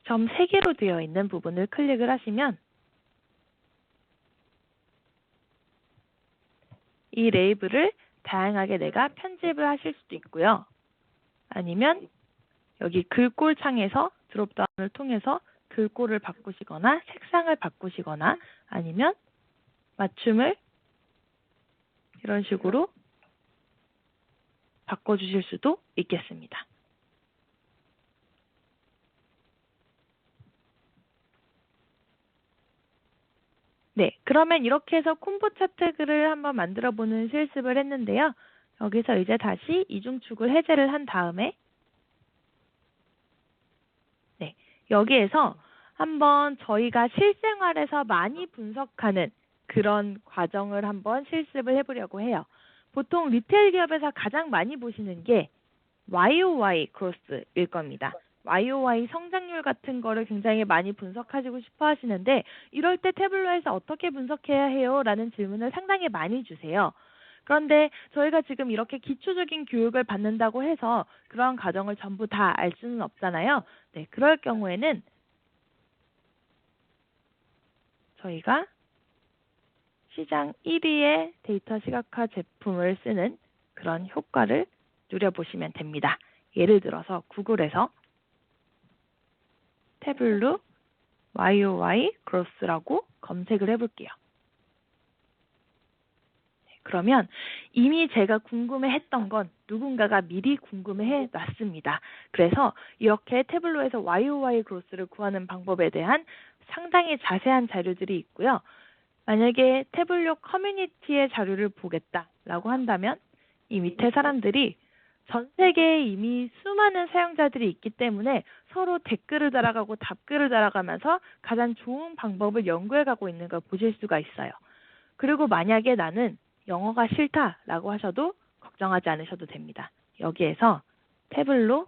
Speaker 1: 점 3개로 되어 있는 부분을 클릭을 하시면 이 레이블을 다양하게 내가 편집을 하실 수도 있고요. 아니면 여기 글꼴 창에서 드롭다운을 통해서 글꼴을 바꾸시거나 색상을 바꾸시거나 아니면 맞춤을 이런 식으로 바꿔주실 수도 있겠습니다. 네, 그러면 이렇게 해서 콤보 차트를 한번 만들어 보는 실습을 했는데요. 여기서 이제 다시 이중축을 해제를 한 다음에 네, 여기에서 한번 저희가 실생활에서 많이 분석하는 그런 과정을 한번 실습을 해보려고 해요. 보통 리테일 기업에서 가장 많이 보시는 게 YOY 크로스일 겁니다. YOY 성장률 같은 거를 굉장히 많이 분석하시고 싶어 하시는데 이럴 때 태블로에서 어떻게 분석해야 해요? 라는 질문을 상당히 많이 주세요. 그런데 저희가 지금 이렇게 기초적인 교육을 받는다고 해서 그런 과정을 전부 다 알 수는 없잖아요. 네, 그럴 경우에는 저희가 시장 1위의 데이터 시각화 제품을 쓰는 그런 효과를 누려보시면 됩니다. 예를 들어서 구글에서 태블로 YOY 그로스라고 검색을 해볼게요. 그러면 이미 제가 궁금해했던 건 누군가가 미리 궁금해해 놨습니다. 그래서 이렇게 태블로에서 YOY 그로스를 구하는 방법에 대한 상당히 자세한 자료들이 있고요. 만약에 태블로 커뮤니티의 자료를 보겠다라고 한다면 이 밑에 사람들이 전 세계에 이미 수많은 사용자들이 있기 때문에 서로 댓글을 달아가고 답글을 달아가면서 가장 좋은 방법을 연구해가고 있는 걸 보실 수가 있어요. 그리고 만약에 나는 영어가 싫다라고 하셔도 걱정하지 않으셔도 됩니다. 여기에서 태블로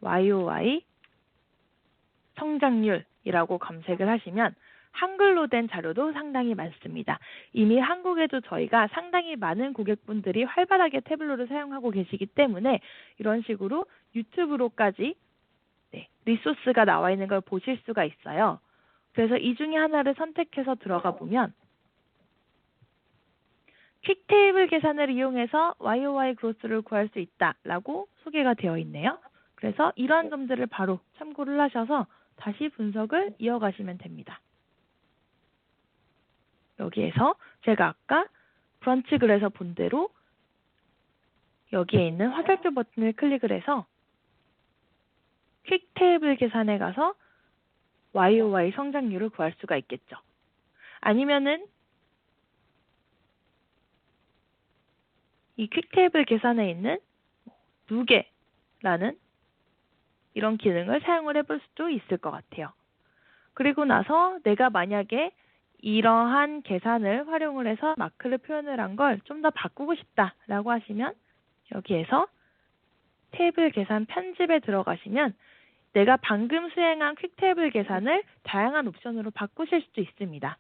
Speaker 1: YOY 성장률이라고 검색을 하시면 한글로 된 자료도 상당히 많습니다. 이미 한국에도 저희가 상당히 많은 고객분들이 활발하게 태블로를 사용하고 계시기 때문에 이런 식으로 유튜브로까지 리소스가 나와 있는 걸 보실 수가 있어요. 그래서 이 중에 하나를 선택해서 들어가 보면 퀵테이블 계산을 이용해서 YOY 그로스를 구할 수 있다라고 소개가 되어 있네요. 그래서 이런 점들을 바로 참고를 하셔서 다시 분석을 이어가시면 됩니다. 여기에서 제가 아까 브런치 글에서 본 대로 여기에 있는 화살표 버튼을 클릭을 해서 퀵테이블 계산에 가서 YOY 성장률을 구할 수가 있겠죠. 아니면은 이 퀵테이블 계산에 있는 누계라는 이런 기능을 사용을 해볼 수도 있을 것 같아요. 그리고 나서 내가 만약에 이러한 계산을 활용을 해서 마크를 표현을 한 걸 좀 더 바꾸고 싶다라고 하시면 여기에서 테이블 계산 편집에 들어가시면 내가 방금 수행한 퀵테이블 계산을 다양한 옵션으로 바꾸실 수도 있습니다.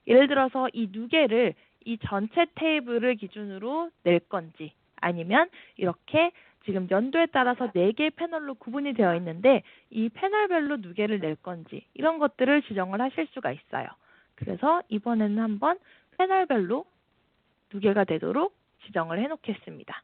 Speaker 1: 예를 들어서 이 누계를 이 전체 테이블을 기준으로 낼 건지 아니면 이렇게 지금 연도에 따라서 4개의 패널로 구분이 되어 있는데 이 패널별로 누계를 낼 건지 이런 것들을 지정을 하실 수가 있어요. 그래서 이번에는 한번 패널별로 누계가 되도록 지정을 해 놓겠습니다.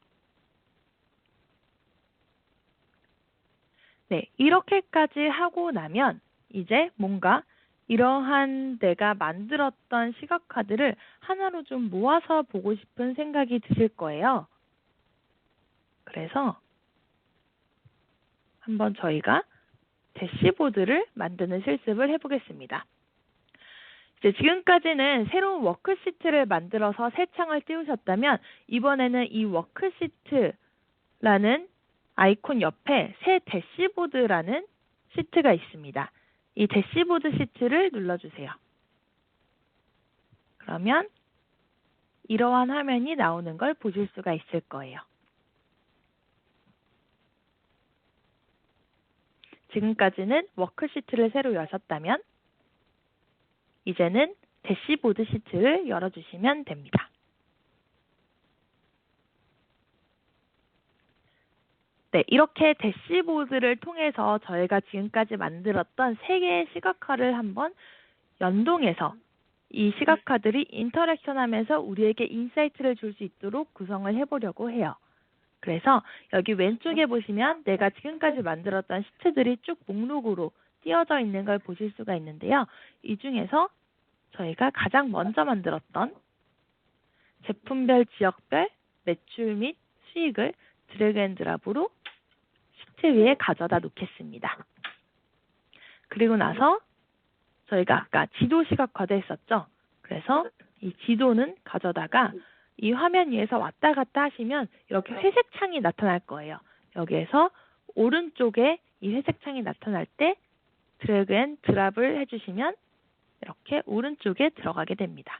Speaker 1: 네, 이렇게까지 하고 나면 이제 뭔가 이러한 내가 만들었던 시각화들을 하나로 좀 모아서 보고 싶은 생각이 드실 거예요. 그래서 한번 저희가 대시보드를 만드는 실습을 해보겠습니다. 이제 지금까지는 새로운 워크시트를 만들어서 새 창을 띄우셨다면 이번에는 이 워크시트라는 아이콘 옆에 새 대시보드라는 시트가 있습니다. 이 대시보드 시트를 눌러주세요. 그러면 이러한 화면이 나오는 걸 보실 수가 있을 거예요. 지금까지는 워크시트를 새로 여셨다면 이제는 대시보드 시트를 열어주시면 됩니다. 네, 이렇게 대시보드를 통해서 저희가 지금까지 만들었던 3개의 시각화를 한번 연동해서 이 시각화들이 인터랙션하면서 우리에게 인사이트를 줄 수 있도록 구성을 해보려고 해요. 그래서 여기 왼쪽에 보시면 내가 지금까지 만들었던 시트들이 쭉 목록으로 띄어져 있는 걸 보실 수가 있는데요. 이 중에서 저희가 가장 먼저 만들었던 제품별, 지역별, 매출 및 수익을 드래그 앤 드랍으로 시트 위에 가져다 놓겠습니다. 그리고 나서 저희가 아까 지도 시각화도 했었죠. 그래서 이 지도는 가져다가 이 화면 위에서 왔다 갔다 하시면 이렇게 회색 창이 나타날 거예요. 여기에서 오른쪽에 이 회색 창이 나타날 때 드래그 앤 드랍을 해주시면 이렇게 오른쪽에 들어가게 됩니다.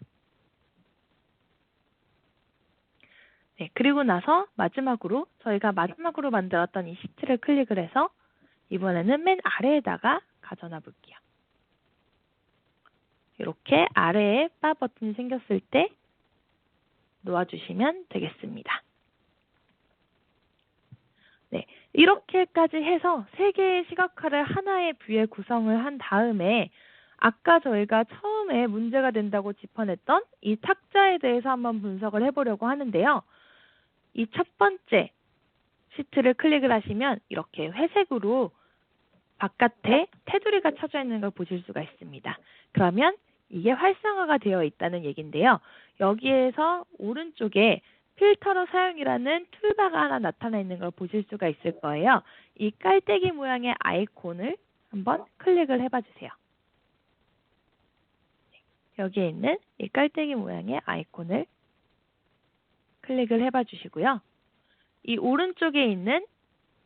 Speaker 1: 네, 그리고 나서 저희가 마지막으로 만들었던 이 시트를 클릭을 해서 이번에는 맨 아래에다가 가져놔 볼게요. 이렇게 아래에 바 버튼이 생겼을 때 놓아주시면 되겠습니다. 네, 이렇게까지 해서 3개의 시각화를 하나의 뷰에 구성을 한 다음에 아까 저희가 처음에 문제가 된다고 짚어냈던 이 탁자에 대해서 한번 분석을 해보려고 하는데요. 이 첫 번째 시트를 클릭을 하시면 이렇게 회색으로 바깥에 테두리가 쳐져 있는 걸 보실 수가 있습니다. 그러면 이게 활성화가 되어 있다는 얘기인데요. 여기에서 오른쪽에 필터로 사용이라는 툴바가 하나 나타나 있는 걸 보실 수가 있을 거예요. 이 깔때기 모양의 아이콘을 한번 클릭을 해봐 주세요. 여기에 있는 이 깔때기 모양의 아이콘을 클릭을 해봐 주시고요. 이 오른쪽에 있는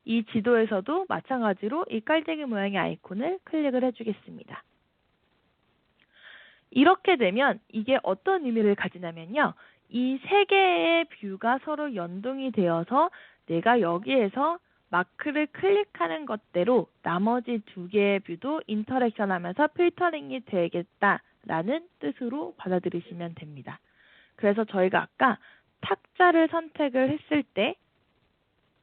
Speaker 1: 이 지도에서도 마찬가지로 이 깔때기 모양의 아이콘을 클릭을 해주겠습니다. 이렇게 되면 이게 어떤 의미를 가지냐면요. 이 3개의 뷰가 서로 연동이 되어서 내가 여기에서 마크를 클릭하는 것대로 나머지 2개의 뷰도 인터랙션 하면서 필터링이 되겠다라는 뜻으로 받아들이시면 됩니다. 그래서 저희가 아까 탁자를 선택을 했을 때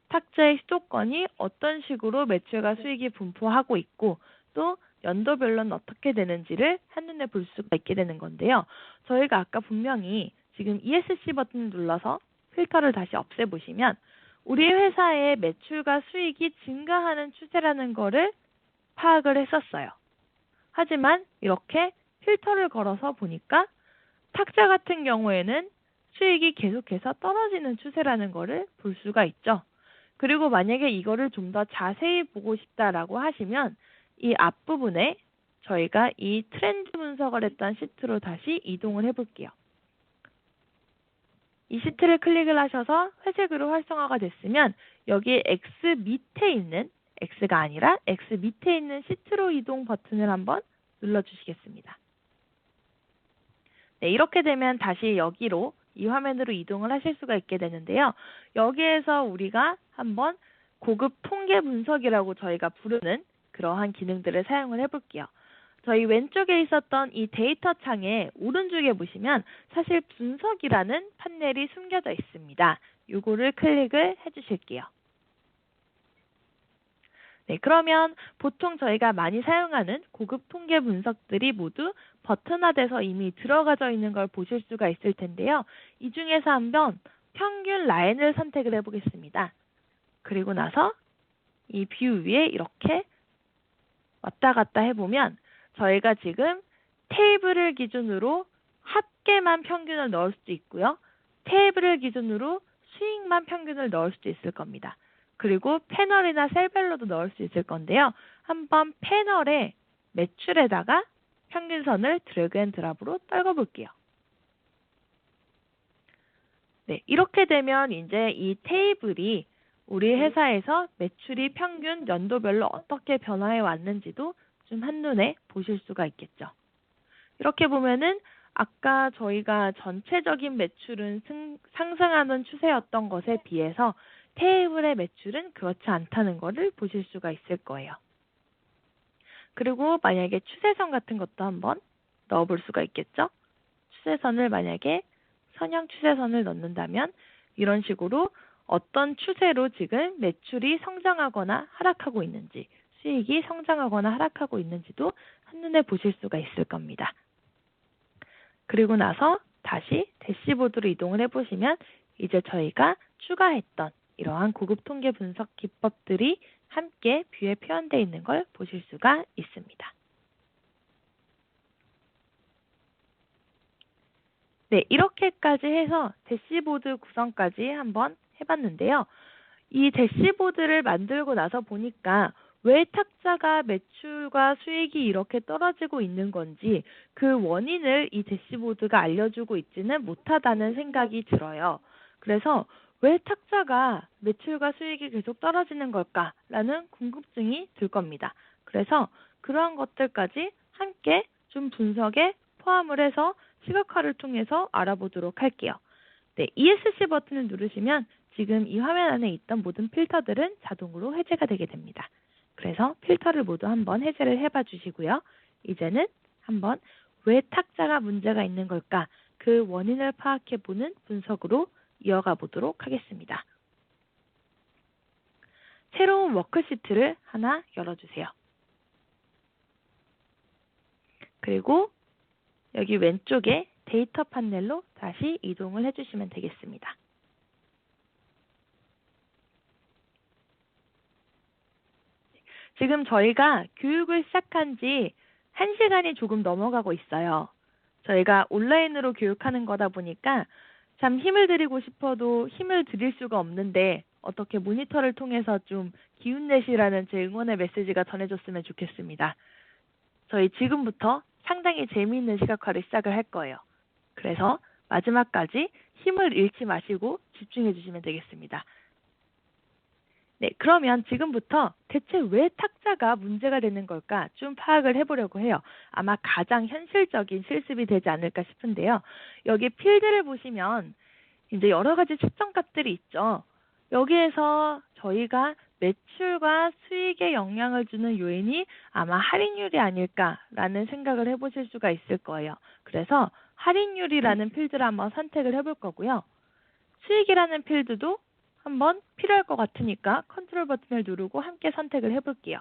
Speaker 1: 탁자의 수도권이 어떤 식으로 매출과 수익이 분포하고 있고 또 연도별로는 어떻게 되는지를 한눈에 볼 수가 있게 되는 건데요. 저희가 아까 분명히 지금 ESC 버튼을 눌러서 필터를 다시 없애보시면 우리 회사의 매출과 수익이 증가하는 추세라는 거를 파악을 했었어요. 하지만 이렇게 필터를 걸어서 보니까 탁자 같은 경우에는 수익이 계속해서 떨어지는 추세라는 거를 볼 수가 있죠. 그리고 만약에 이거를 좀 더 자세히 보고 싶다라고 하시면 이 앞부분에 저희가 이 트렌드 분석을 했던 시트로 다시 이동을 해볼게요. 이 시트를 클릭을 하셔서 회색으로 활성화가 됐으면 여기에 X 밑에 있는, X가 아니라 X 밑에 있는 시트로 이동 버튼을 한번 눌러주시겠습니다. 네, 이렇게 되면 다시 여기로 이 화면으로 이동을 하실 수가 있게 되는데요. 여기에서 우리가 한번 고급 통계 분석이라고 저희가 부르는 그러한 기능들을 사용을 해볼게요. 저희 왼쪽에 있었던 이 데이터 창의 오른쪽에 보시면 사실 분석이라는 판넬이 숨겨져 있습니다. 이거를 클릭을 해주실게요. 네, 그러면 보통 저희가 많이 사용하는 고급 통계 분석들이 모두 버튼화돼서 이미 들어가져 있는 걸 보실 수가 있을 텐데요. 이 중에서 한번 평균 라인을 선택을 해보겠습니다. 그리고 나서 이 뷰 위에 이렇게 왔다 갔다 해보면 저희가 지금 테이블을 기준으로 합계만 평균을 넣을 수도 있고요. 테이블을 기준으로 수익만 평균을 넣을 수도 있을 겁니다. 그리고 패널이나 셀별로도 넣을 수 있을 건데요. 한번 패널에 매출에다가 평균선을 드래그 앤 드랍으로 떨궈 볼게요. 네, 이렇게 되면 이제 이 테이블이 우리 회사에서 매출이 평균 연도별로 어떻게 변화해 왔는지도 좀 한눈에 보실 수가 있겠죠. 이렇게 보면은 아까 저희가 전체적인 매출은 상승하는 추세였던 것에 비해서 테이블의 매출은 그렇지 않다는 것을 보실 수가 있을 거예요. 그리고 만약에 추세선 같은 것도 한번 넣어볼 수가 있겠죠? 추세선을 만약에 선형 추세선을 넣는다면 이런 식으로 어떤 추세로 지금 매출이 성장하거나 하락하고 있는지, 수익이 성장하거나 하락하고 있는지도 한눈에 보실 수가 있을 겁니다. 그리고 나서 다시 대시보드로 이동을 해보시면 이제 저희가 추가했던 이러한 고급 통계 분석 기법들이 함께 뷰에 표현되어 있는 걸 보실 수가 있습니다. 네, 이렇게까지 해서 대시보드 구성까지 한번 해봤는데요. 이 대시보드를 만들고 나서 보니까 왜 탁자가 매출과 수익이 이렇게 떨어지고 있는 건지 그 원인을 이 대시보드가 알려주고 있지는 못하다는 생각이 들어요. 그래서 왜 탁자가 매출과 수익이 계속 떨어지는 걸까라는 궁금증이 들 겁니다. 그래서 그러한 것들까지 함께 좀 분석에 포함을 해서 시각화를 통해서 알아보도록 할게요. 네, ESC 버튼을 누르시면 지금 이 화면 안에 있던 모든 필터들은 자동으로 해제가 되게 됩니다. 그래서 필터를 모두 한번 해제를 해봐 주시고요. 이제는 한번 왜 탁자가 문제가 있는 걸까? 그 원인을 파악해보는 분석으로 이어가 보도록 하겠습니다. 새로운 워크시트를 하나 열어주세요. 그리고 여기 왼쪽에 데이터 판넬로 다시 이동을 해주시면 되겠습니다. 지금 저희가 교육을 시작한 지 1시간이 조금 넘어가고 있어요. 저희가 온라인으로 교육하는 거다 보니까 참 힘을 드리고 싶어도 힘을 드릴 수가 없는데 어떻게 모니터를 통해서 좀 기운 내시라는 제 응원의 메시지가 전해졌으면 좋겠습니다. 저희 지금부터 상당히 재미있는 시각화를 시작을 할 거예요. 그래서 마지막까지 힘을 잃지 마시고 집중해 주시면 되겠습니다. 네, 그러면 지금부터 대체 왜 탁자가 문제가 되는 걸까 좀 파악을 해보려고 해요. 아마 가장 현실적인 실습이 되지 않을까 싶은데요. 여기 필드를 보시면 이제 여러 가지 측정값들이 있죠. 여기에서 저희가 매출과 수익에 영향을 주는 요인이 아마 할인율이 아닐까라는 생각을 해보실 수가 있을 거예요. 그래서 할인율이라는 필드를 한번 선택을 해볼 거고요. 수익이라는 필드도 한번 필요할 것 같으니까 컨트롤 버튼을 누르고 함께 선택을 해볼게요.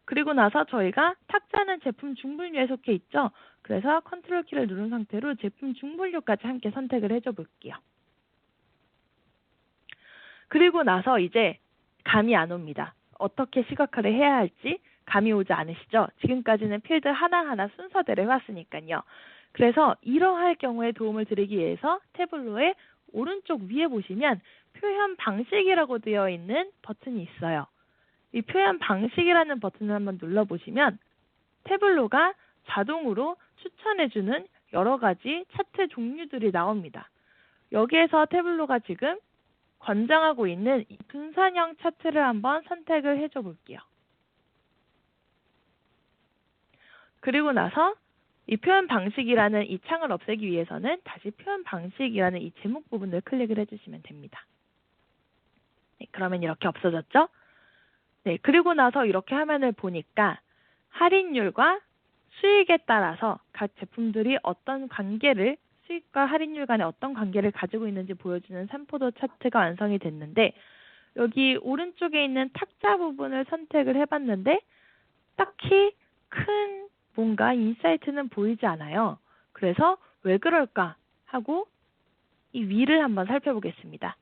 Speaker 1: 그리고 나서 저희가 탁자는 제품 중분류에 속해 있죠. 그래서 컨트롤 키를 누른 상태로 제품 중분류까지 함께 선택을 해줘 볼게요. 그리고 나서 이제 감이 안 옵니다. 어떻게 시각화를 해야 할지 감이 오지 않으시죠? 지금까지는 필드 하나하나 순서대로 해왔으니까요. 그래서 이러할 경우에 도움을 드리기 위해서 태블로의 오른쪽 위에 보시면 표현 방식이라고 되어 있는 버튼이 있어요. 이 표현 방식이라는 버튼을 한번 눌러보시면 태블로가 자동으로 추천해주는 여러 가지 차트 종류들이 나옵니다. 여기에서 태블로가 지금 권장하고 있는 이 분산형 차트를 한번 선택을 해줘 볼게요. 그리고 나서 이 표현 방식이라는 이 창을 없애기 위해서는 다시 표현 방식이라는 이 제목 부분을 클릭을 해주시면 됩니다. 네, 그러면 이렇게 없어졌죠? 네, 그리고 나서 이렇게 화면을 보니까 할인율과 수익에 따라서 각 제품들이 어떤 관계를 수익과 할인율 간에 어떤 관계를 가지고 있는지 보여주는 3포도 차트가 완성이 됐는데 여기 오른쪽에 있는 탁자 부분을 선택을 해봤는데 딱히 큰 뭔가 인사이트는 보이지 않아요. 그래서 왜 그럴까 하고 이 위를 한번 살펴보겠습니다.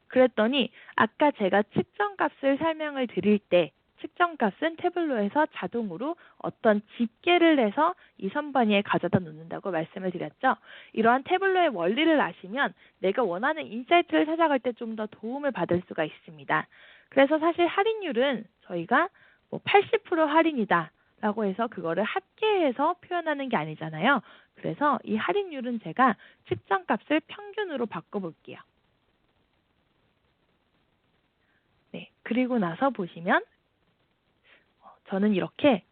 Speaker 1: 그랬더니 아까 제가 측정값을 설명을 드릴 때 측정값은 태블로에서 자동으로 어떤 집계를 해서 이 선반위에 가져다 놓는다고 말씀을 드렸죠. 이러한 태블로의 원리를 아시면 내가 원하는 인사이트를 찾아갈 때 좀 더 도움을 받을 수가 있습니다. 그래서 사실 할인율은 저희가 80% 할인이다 라고 해서 그거를 합계해서 표현하는 게 아니잖아요. 그래서 이 할인율은 제가 측정값을 평균으로 바꿔볼게요. 네, 그리고 나서 보시면 저는 이렇게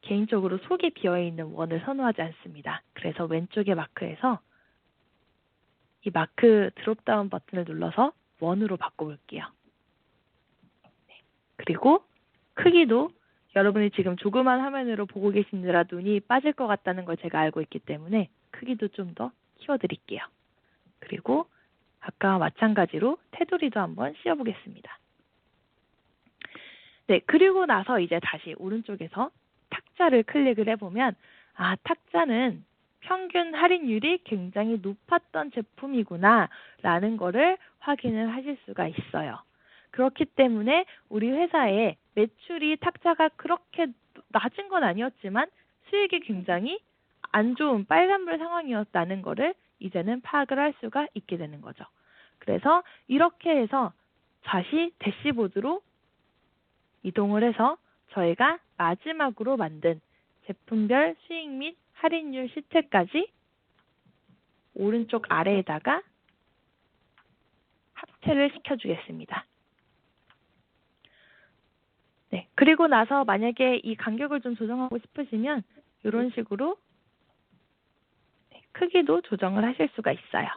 Speaker 1: 개인적으로 속에 비어있는 원을 선호하지 않습니다. 그래서 왼쪽에 마크에서 이 마크 드롭다운 버튼을 눌러서 원으로 바꿔볼게요. 그리고 크기도 여러분이 지금 조그만 화면으로 보고 계시느라 눈이 빠질 것 같다는 걸 제가 알고 있기 때문에 크기도 좀 더 키워드릴게요. 그리고 아까와 마찬가지로 테두리도 한번 씌워보겠습니다. 네, 그리고 나서 이제 다시 오른쪽에서 탁자를 클릭을 해보면 탁자는 평균 할인율이 굉장히 높았던 제품이구나 라는 거를 확인을 하실 수가 있어요. 그렇기 때문에 우리 회사의 매출이 탁자가 그렇게 낮은 건 아니었지만 수익이 굉장히 안 좋은 빨간불 상황이었다는 거를 이제는 파악을 할 수가 있게 되는 거죠. 그래서 이렇게 해서 다시 대시보드로 이동을 해서 저희가 마지막으로 만든 제품별 수익 및 할인율 시트까지 오른쪽 아래에다가 합체를 시켜주겠습니다. 네, 그리고 나서 만약에 이 간격을 좀 조정하고 싶으시면 이런 식으로 크기도 조정을 하실 수가 있어요.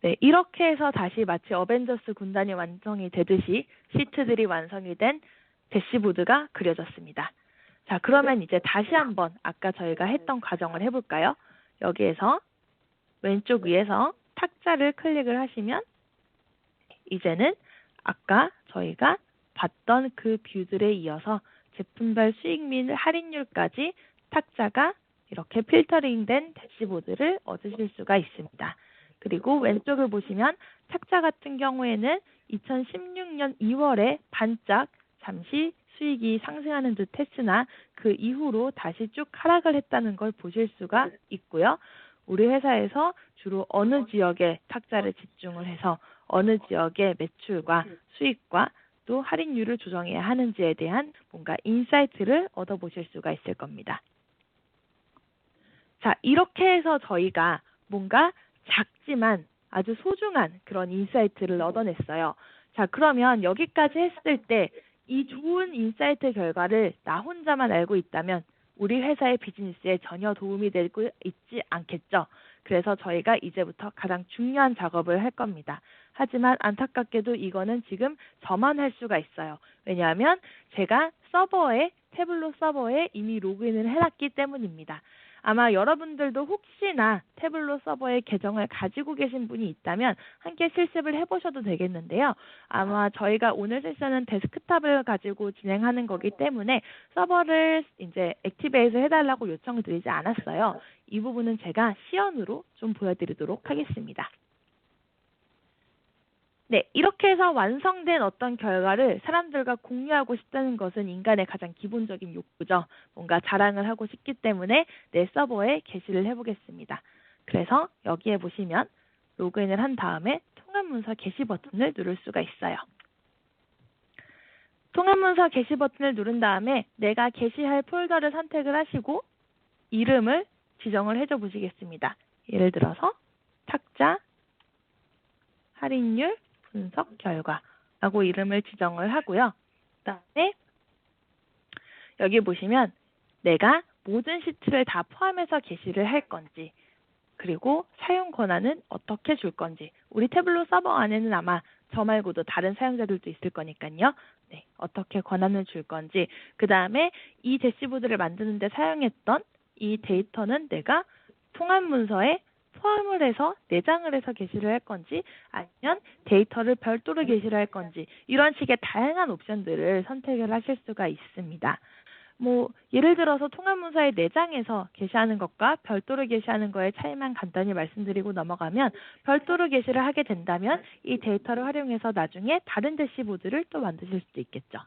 Speaker 1: 네, 이렇게 해서 다시 마치 어벤져스 군단이 완성이 되듯이 시트들이 완성이 된 대시보드가 그려졌습니다. 자, 그러면 이제 다시 한번 아까 저희가 했던 과정을 해볼까요? 여기에서 왼쪽 위에서 탁자를 클릭을 하시면 이제는 아까 저희가 봤던 그 뷰들에 이어서 제품별 수익 및 할인율까지 탁자가 이렇게 필터링된 대시보드를 얻으실 수가 있습니다. 그리고 왼쪽을 보시면 탁자 같은 경우에는 2016년 2월에 반짝 잠시 수익이 상승하는 듯 했으나 그 이후로 다시 쭉 하락을 했다는 걸 보실 수가 있고요. 우리 회사에서 주로 어느 지역에 탁자를 집중을 해서 어느 지역의 매출과 수익과 또 할인율을 조정해야 하는지에 대한 뭔가 인사이트를 얻어보실 수가 있을 겁니다. 자, 이렇게 해서 저희가 뭔가 작지만 아주 소중한 그런 인사이트를 얻어냈어요. 자, 그러면 여기까지 했을 때 이 좋은 인사이트 결과를 나 혼자만 알고 있다면 우리 회사의 비즈니스에 전혀 도움이 되고 있지 않겠죠. 그래서 저희가 이제부터 가장 중요한 작업을 할 겁니다. 하지만 안타깝게도 이거는 지금 저만 할 수가 있어요. 왜냐하면 제가 태블로 서버에 이미 로그인을 해놨기 때문입니다. 아마 여러분들도 혹시나 태블로 서버에 계정을 가지고 계신 분이 있다면 함께 실습을 해보셔도 되겠는데요. 아마 저희가 오늘 세션은 데스크탑을 가지고 진행하는 거기 때문에 서버를 이제 액티베이트 해달라고 요청을 드리지 않았어요. 이 부분은 제가 시연으로 좀 보여드리도록 하겠습니다. 네, 이렇게 해서 완성된 어떤 결과를 사람들과 공유하고 싶다는 것은 인간의 가장 기본적인 욕구죠. 뭔가 자랑을 하고 싶기 때문에 내 서버에 게시를 해보겠습니다. 그래서 여기에 보시면 로그인을 한 다음에 통합문서 게시 버튼을 누를 수가 있어요. 통합문서 게시 버튼을 누른 다음에 내가 게시할 폴더를 선택을 하시고 이름을 지정을 해줘 보시겠습니다. 예를 들어서 탁자 할인율 분석 결과라고 이름을 지정을 하고요. 그다음에 여기 보시면 내가 모든 시트를 다 포함해서 게시를 할 건지 그리고 사용 권한은 어떻게 줄 건지 우리 태블로 서버 안에는 아마 저 말고도 다른 사용자들도 있을 거니까요. 네, 어떻게 권한을 줄 건지 그 다음에 이 대시보드를 만드는 데 사용했던 이 데이터는 내가 통합 문서에 포함을 해서 내장을 해서 게시를 할 건지 아니면 데이터를 별도로 게시를 할 건지 이런 식의 다양한 옵션들을 선택을 하실 수가 있습니다. 예를 들어서 통합문서에 내장해서 게시하는 것과 별도로 게시하는 거의 차이만 간단히 말씀드리고 넘어가면 별도로 게시를 하게 된다면 이 데이터를 활용해서 나중에 다른 대시보드를 또 만드실 수도 있겠죠.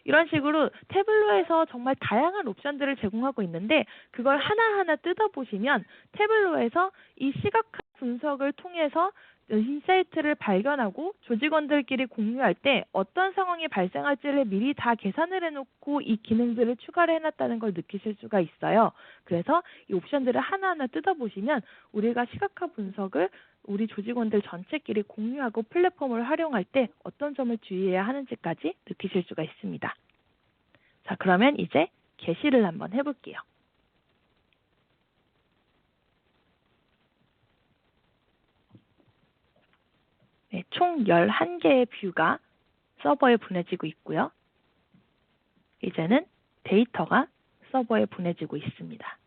Speaker 1: 이런 식으로 태블로에서 정말 다양한 옵션들을 제공하고 있는데 그걸 하나하나 뜯어보시면 태블로에서 이 시각화 분석을 통해서 인사이트를 발견하고 조직원들끼리 공유할 때 어떤 상황이 발생할지를 미리 다 계산을 해놓고 이 기능들을 추가를 해놨다는 걸 느끼실 수가 있어요. 그래서 이 옵션들을 하나하나 뜯어보시면 우리가 시각화 분석을 우리 조직원들 전체끼리 공유하고 플랫폼을 활용할 때 어떤 점을 주의해야 하는지까지 느끼실 수가 있습니다. 자, 그러면 이제 게시를 한번 해볼게요. 네, 총 11개의 뷰가 서버에 보내지고 있고요. 이제는 데이터가 서버에 보내지고 있습니다.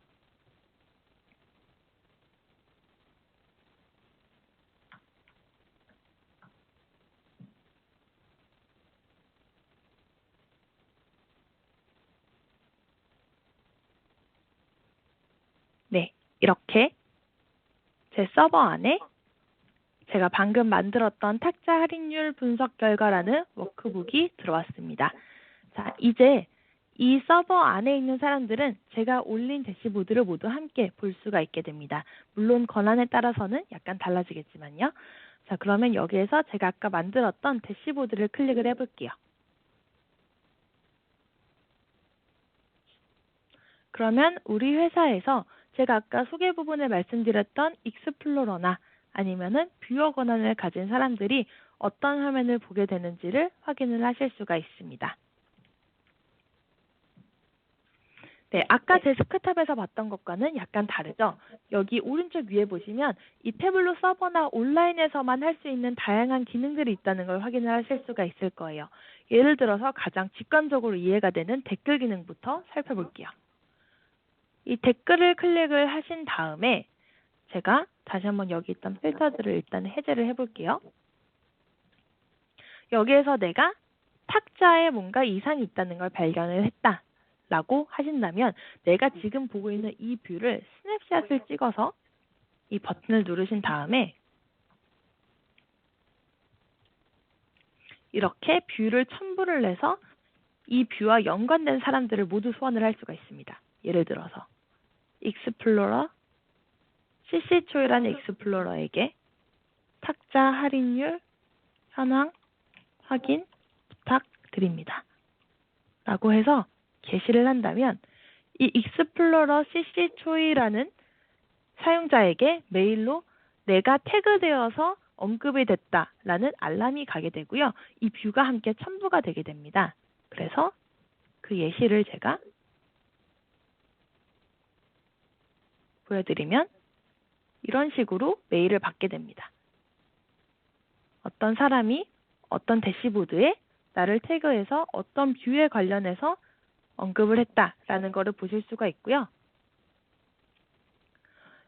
Speaker 1: 네, 이렇게 제 서버 안에 제가 방금 만들었던 탁자 할인율 분석 결과라는 워크북이 들어왔습니다. 자, 이제 이 서버 안에 있는 사람들은 제가 올린 대시보드를 모두 함께 볼 수가 있게 됩니다. 물론 권한에 따라서는 약간 달라지겠지만요. 자, 그러면 여기에서 제가 아까 만들었던 대시보드를 클릭을 해볼게요. 그러면 우리 회사에서 제가 아까 소개 부분에 말씀드렸던 익스플로러나 아니면은 뷰어 권한을 가진 사람들이 어떤 화면을 보게 되는지를 확인을 하실 수가 있습니다. 네, 아까 데스크탑에서 봤던 것과는 약간 다르죠? 여기 오른쪽 위에 보시면 이 태블로 서버나 온라인에서만 할 수 있는 다양한 기능들이 있다는 걸 확인을 하실 수가 있을 거예요. 예를 들어서 가장 직관적으로 이해가 되는 댓글 기능부터 살펴볼게요. 이 댓글을 클릭을 하신 다음에 제가 다시 한번 여기 있던 필터들을 일단 해제를 해볼게요. 여기에서 내가 탁자에 뭔가 이상이 있다는 걸 발견을 했다 라고 하신다면 내가 지금 보고 있는 이 뷰를 스냅샷을 찍어서 이 버튼을 누르신 다음에 이렇게 뷰를 첨부를 해서 이 뷰와 연관된 사람들을 모두 소환을 할 수가 있습니다. 예를 들어서 익스플로러 CC초이라는 익스플로러에게 탁자 할인율 현황 확인 부탁드립니다. 라고 해서 게시를 한다면 이 익스플로러 CC초이라는 사용자에게 메일로 내가 태그되어서 언급이 됐다라는 알람이 가게 되고요. 이 뷰가 함께 첨부가 되게 됩니다. 그래서 그 예시를 제가 보여드리면 이런 식으로 메일을 받게 됩니다. 어떤 사람이 어떤 대시보드에 나를 태그해서 어떤 뷰에 관련해서 언급을 했다라는 것을 보실 수가 있고요.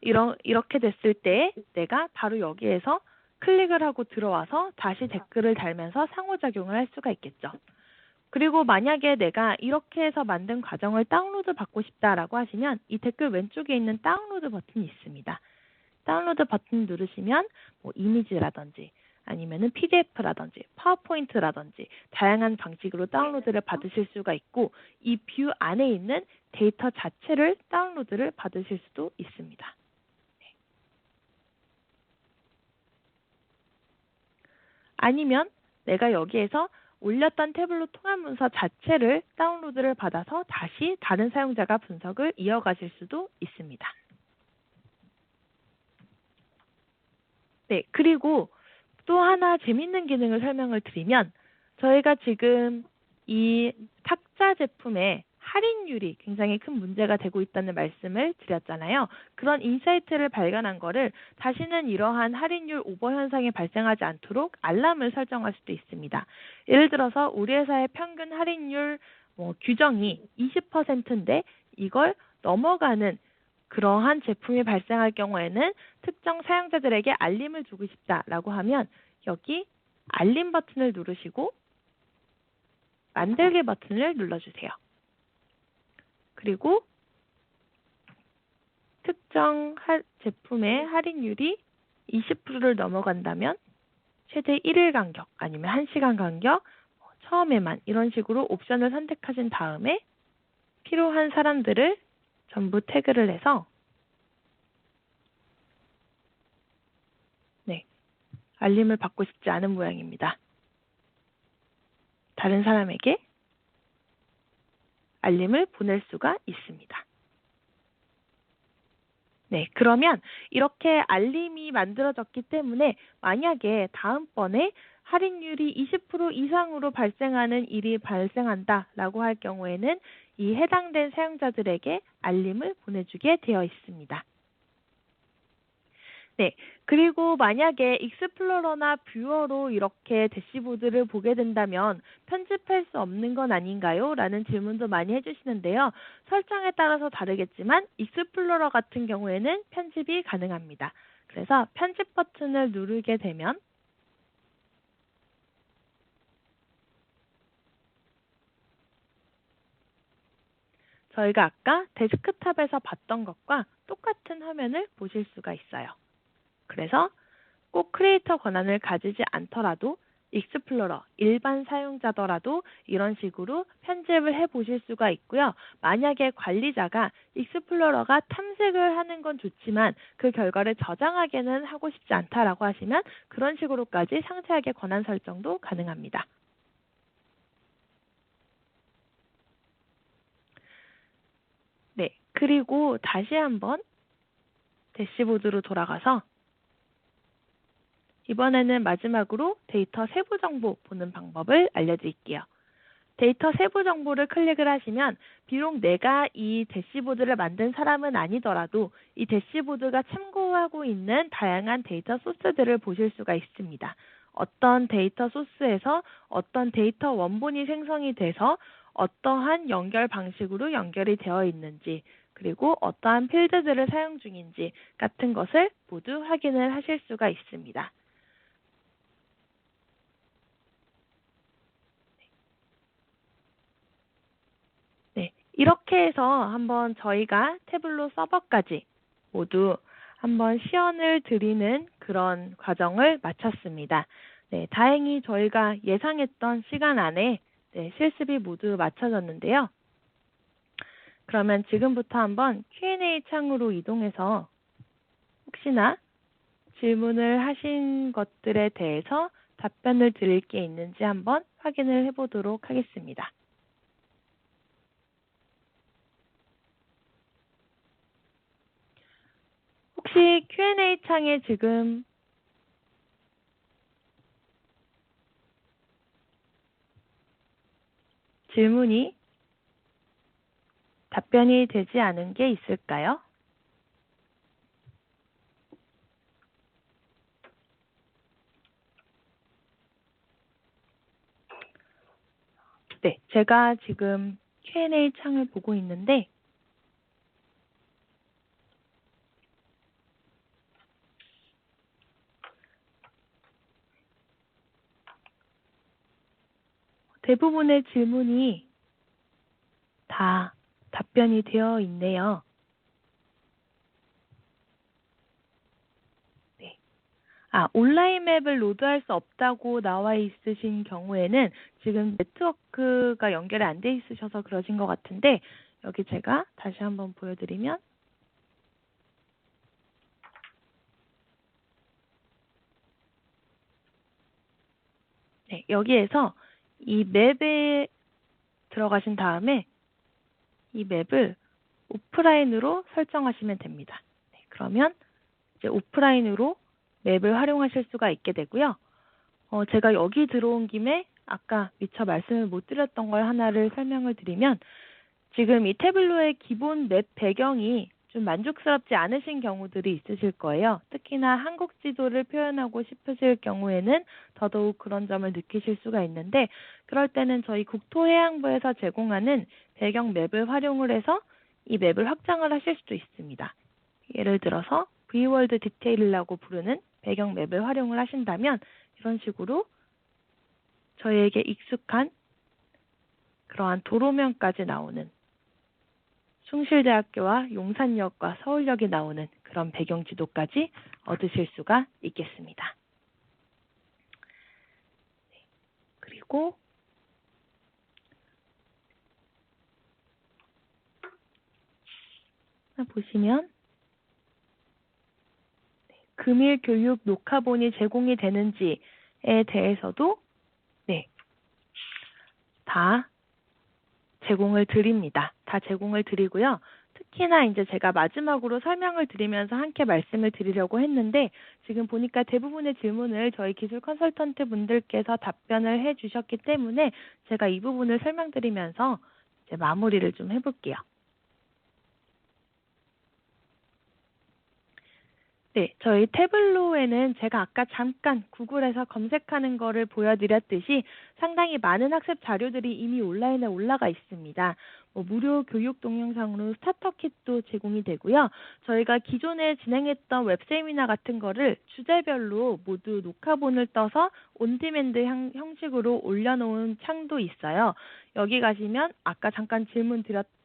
Speaker 1: 이렇게 됐을 때 내가 바로 여기에서 클릭을 하고 들어와서 다시 댓글을 달면서 상호작용을 할 수가 있겠죠. 그리고 만약에 내가 이렇게 해서 만든 과정을 다운로드 받고 싶다라고 하시면 이 댓글 왼쪽에 있는 다운로드 버튼이 있습니다. 다운로드 버튼 누르시면 뭐 이미지라든지 아니면은 PDF라든지 파워포인트라든지 다양한 방식으로 다운로드를 받으실 수가 있고 이 뷰 안에 있는 데이터 자체를 다운로드를 받으실 수도 있습니다. 아니면 내가 여기에서 올렸던 태블로 통합 문서 자체를 다운로드를 받아서 다시 다른 사용자가 분석을 이어가실 수도 있습니다. 네, 그리고 또 하나 재밌는 기능을 설명을 드리면 저희가 지금 이 탁자 제품의 할인율이 굉장히 큰 문제가 되고 있다는 말씀을 드렸잖아요. 그런 인사이트를 발견한 거를 다시는 이러한 할인율 오버 현상이 발생하지 않도록 알람을 설정할 수도 있습니다. 예를 들어서 우리 회사의 평균 할인율 규정이 20%인데 이걸 넘어가는 그러한 제품이 발생할 경우에는 특정 사용자들에게 알림을 주고 싶다라고 하면 여기 알림 버튼을 누르시고 만들기 버튼을 눌러주세요. 그리고 특정 제품의 할인율이 20%를 넘어간다면 최대 1일 간격 아니면 1시간 간격 처음에만 이런 식으로 옵션을 선택하신 다음에 필요한 사람들을 전부 태그를 해서 알림을 받고 싶지 않은 모양입니다. 다른 사람에게 알림을 보낼 수가 있습니다. 네, 그러면 이렇게 알림이 만들어졌기 때문에 만약에 다음번에 할인율이 20% 이상으로 발생하는 일이 발생한다라고 할 경우에는 이 해당된 사용자들에게 알림을 보내주게 되어 있습니다. 네, 그리고 만약에 익스플로러나 뷰어로 이렇게 대시보드를 보게 된다면 편집할 수 없는 건 아닌가요? 라는 질문도 많이 해주시는데요. 설정에 따라서 다르겠지만 익스플로러 같은 경우에는 편집이 가능합니다. 그래서 편집 버튼을 누르게 되면 저희가 아까 데스크탑에서 봤던 것과 똑같은 화면을 보실 수가 있어요. 그래서 꼭 크리에이터 권한을 가지지 않더라도 익스플로러, 일반 사용자더라도 이런 식으로 편집을 해보실 수가 있고요. 만약에 관리자가 익스플로러가 탐색을 하는 건 좋지만 그 결과를 저장하게는 하고 싶지 않다라고 하시면 그런 식으로까지 상세하게 권한 설정도 가능합니다. 네, 그리고 다시 한번 대시보드로 돌아가서 이번에는 마지막으로 데이터 세부 정보 보는 방법을 알려드릴게요. 데이터 세부 정보를 클릭을 하시면 비록 내가 이 대시보드를 만든 사람은 아니더라도 이 대시보드가 참고하고 있는 다양한 데이터 소스들을 보실 수가 있습니다. 어떤 데이터 소스에서 어떤 데이터 원본이 생성이 돼서 어떠한 연결 방식으로 연결이 되어 있는지 그리고 어떠한 필드들을 사용 중인지 같은 것을 모두 확인을 하실 수가 있습니다. 네, 이렇게 해서 한번 저희가 태블로 서버까지 모두 한번 시연을 드리는 그런 과정을 마쳤습니다. 네, 다행히 저희가 예상했던 시간 안에 실습이 모두 마쳐졌는데요. 그러면 지금부터 한번 Q&A 창으로 이동해서 혹시나 질문을 하신 것들에 대해서 답변을 드릴 게 있는지 한번 확인을 해보도록 하겠습니다. 혹시 Q&A 창에 지금 질문이 답변이 되지 않은 게 있을까요? 네, 제가 지금 Q&A 창을 보고 있는데 대부분의 질문이 다 답변이 되어 있네요. 네. 온라인 맵을 로드할 수 없다고 나와 있으신 경우에는 지금 네트워크가 연결이 안 돼 있으셔서 그러신 것 같은데 여기 제가 다시 한번 보여드리면 네, 여기에서 이 맵에 들어가신 다음에 이 맵을 오프라인으로 설정하시면 됩니다. 네, 그러면 이제 오프라인으로 맵을 활용하실 수가 있게 되고요. 제가 여기 들어온 김에 아까 미처 말씀을 못 드렸던 걸 하나를 설명을 드리면 지금 이 태블로의 기본 맵 배경이 좀 만족스럽지 않으신 경우들이 있으실 거예요. 특히나 한국 지도를 표현하고 싶으실 경우에는 더더욱 그런 점을 느끼실 수가 있는데 그럴 때는 저희 국토해양부에서 제공하는 배경 맵을 활용을 해서 이 맵을 확장을 하실 수도 있습니다. 예를 들어서 Vworld 디테일이라고 부르는 배경 맵을 활용을 하신다면 이런 식으로 저희에게 익숙한 그러한 도로면까지 나오는 숭실대학교와 용산역과 서울역이 나오는 그런 배경 지도까지 얻으실 수가 있겠습니다. 그리고 보시면 금일 교육 녹화본이 제공이 되는지에 대해서도 다 제공을 드립니다. 다 제공을 드리고요. 특히나 이제 제가 마지막으로 설명을 드리면서 함께 말씀을 드리려고 했는데 지금 보니까 대부분의 질문을 저희 기술 컨설턴트 분들께서 답변을 해주셨기 때문에 제가 이 부분을 설명드리면서 이제 마무리를 좀 해볼게요. 네, 저희 태블로에는 제가 아까 잠깐 구글에서 검색하는 거를 보여드렸듯이 상당히 많은 학습 자료들이 이미 온라인에 올라가 있습니다. 무료 교육 동영상으로 스타터 킷도 제공이 되고요. 저희가 기존에 진행했던 웹세미나 같은 거를 주제별로 모두 녹화본을 떠서 온디맨드 형식으로 올려놓은 창도 있어요. 여기 가시면 아까 잠깐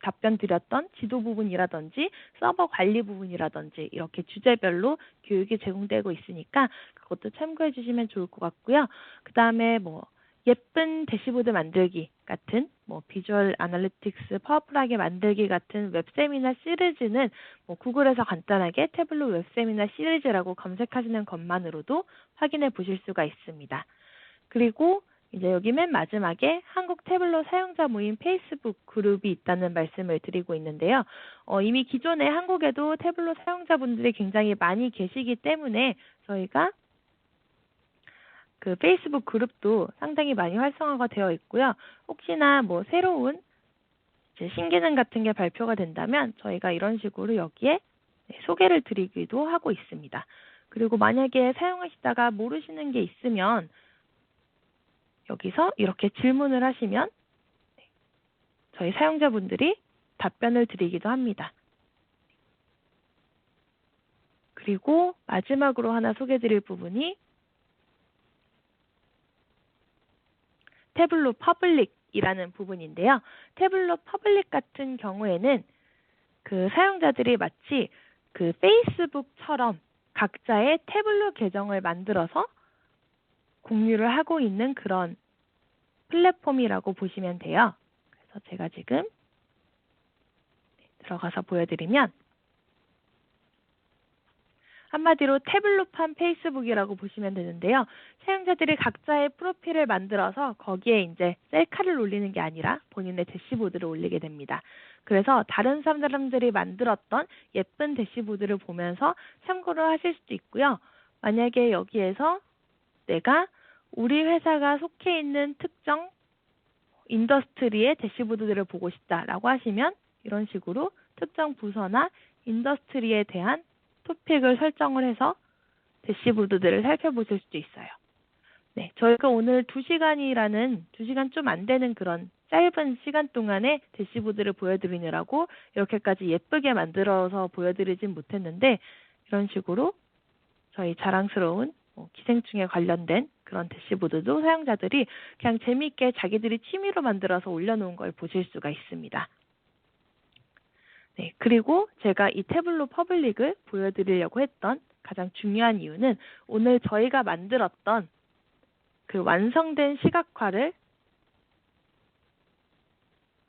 Speaker 1: 답변 드렸던 지도 부분이라든지 서버 관리 부분이라든지 이렇게 주제별로 교육이 제공되고 있으니까 그것도 참고해 주시면 좋을 것 같고요. 그 다음에 예쁜 대시보드 만들기 같은 비주얼 아날리틱스 파워풀하게 만들기 같은 웹세미나 시리즈는 구글에서 간단하게 태블로 웹세미나 시리즈라고 검색하시는 것만으로도 확인해 보실 수가 있습니다. 그리고 이제 여기 맨 마지막에 한국 태블로 사용자 모임 페이스북 그룹이 있다는 말씀을 드리고 있는데요. 이미 기존에 한국에도 태블로 사용자분들이 굉장히 많이 계시기 때문에 저희가 그 페이스북 그룹도 상당히 많이 활성화가 되어 있고요. 혹시나 새로운 이제 신기능 같은 게 발표가 된다면 저희가 이런 식으로 여기에 소개를 드리기도 하고 있습니다. 그리고 만약에 사용하시다가 모르시는 게 있으면 여기서 이렇게 질문을 하시면 저희 사용자분들이 답변을 드리기도 합니다. 그리고 마지막으로 하나 소개드릴 부분이 태블로 퍼블릭이라는 부분인데요. 태블로 퍼블릭 같은 경우에는 그 사용자들이 마치 그 페이스북처럼 각자의 태블로 계정을 만들어서 공유를 하고 있는 그런 플랫폼이라고 보시면 돼요. 그래서 제가 지금 들어가서 보여드리면 한마디로 태블로판 페이스북이라고 보시면 되는데요. 사용자들이 각자의 프로필을 만들어서 거기에 이제 셀카를 올리는 게 아니라 본인의 대시보드를 올리게 됩니다. 그래서 다른 사람들이 만들었던 예쁜 대시보드를 보면서 참고를 하실 수도 있고요. 만약에 여기에서 내가 우리 회사가 속해 있는 특정 인더스트리의 대시보드들을 보고 싶다라고 하시면 이런 식으로 특정 부서나 인더스트리에 대한 토픽을 설정을 해서 대시보드들을 살펴보실 수도 있어요. 네, 저희가 오늘 2시간 좀 안 되는 그런 짧은 시간 동안에 대시보드를 보여드리느라고 이렇게까지 예쁘게 만들어서 보여드리진 못했는데 이런 식으로 저희 자랑스러운 기생충에 관련된 그런 대시보드도 사용자들이 그냥 재미있게 자기들이 취미로 만들어서 올려놓은 걸 보실 수가 있습니다. 네, 그리고 제가 이 태블로 퍼블릭을 보여드리려고 했던 가장 중요한 이유는 오늘 저희가 만들었던 그 완성된 시각화를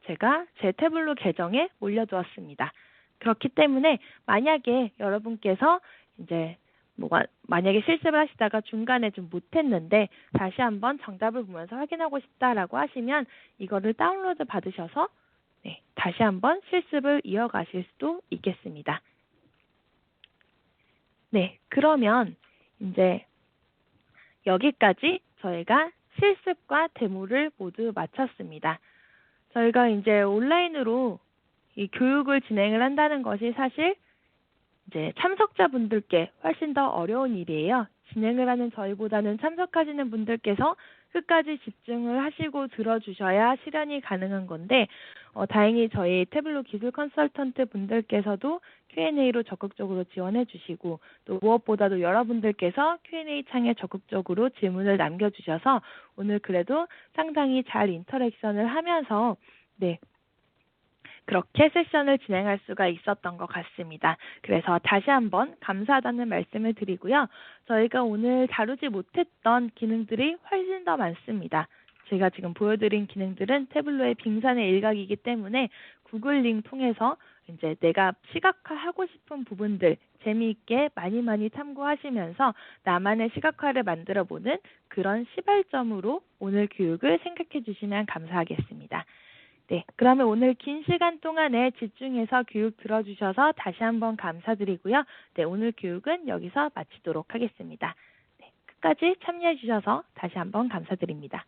Speaker 1: 제가 제 태블로 계정에 올려두었습니다. 그렇기 때문에 만약에 여러분께서 이제 만약에 실습을 하시다가 중간에 좀 못했는데 다시 한번 정답을 보면서 확인하고 싶다라고 하시면 이거를 다운로드 받으셔서 다시 한번 실습을 이어가실 수도 있겠습니다. 네, 그러면 이제 여기까지 저희가 실습과 데모를 모두 마쳤습니다. 저희가 이제 온라인으로 이 교육을 진행을 한다는 것이 사실 이제 참석자분들께 훨씬 더 어려운 일이에요. 진행을 하는 저희보다는 참석하시는 분들께서 끝까지 집중을 하시고 들어주셔야 실현이 가능한 건데 다행히 저희 태블로 기술 컨설턴트 분들께서도 Q&A로 적극적으로 지원해 주시고 또 무엇보다도 여러분들께서 Q&A 창에 적극적으로 질문을 남겨주셔서 오늘 그래도 상당히 잘 인터랙션을 하면서 그렇게 세션을 진행할 수가 있었던 것 같습니다. 그래서 다시 한번 감사하다는 말씀을 드리고요. 저희가 오늘 다루지 못했던 기능들이 훨씬 더 많습니다. 제가 지금 보여드린 기능들은 태블로의 빙산의 일각이기 때문에 구글 링 통해서 이제 내가 시각화하고 싶은 부분들 재미있게 많이 참고하시면서 나만의 시각화를 만들어보는 그런 시발점으로 오늘 교육을 생각해 주시면 감사하겠습니다. 네, 그러면 오늘 긴 시간 동안에 집중해서 교육 들어주셔서 다시 한번 감사드리고요. 네, 오늘 교육은 여기서 마치도록 하겠습니다. 네, 끝까지 참여해 주셔서 다시 한번 감사드립니다.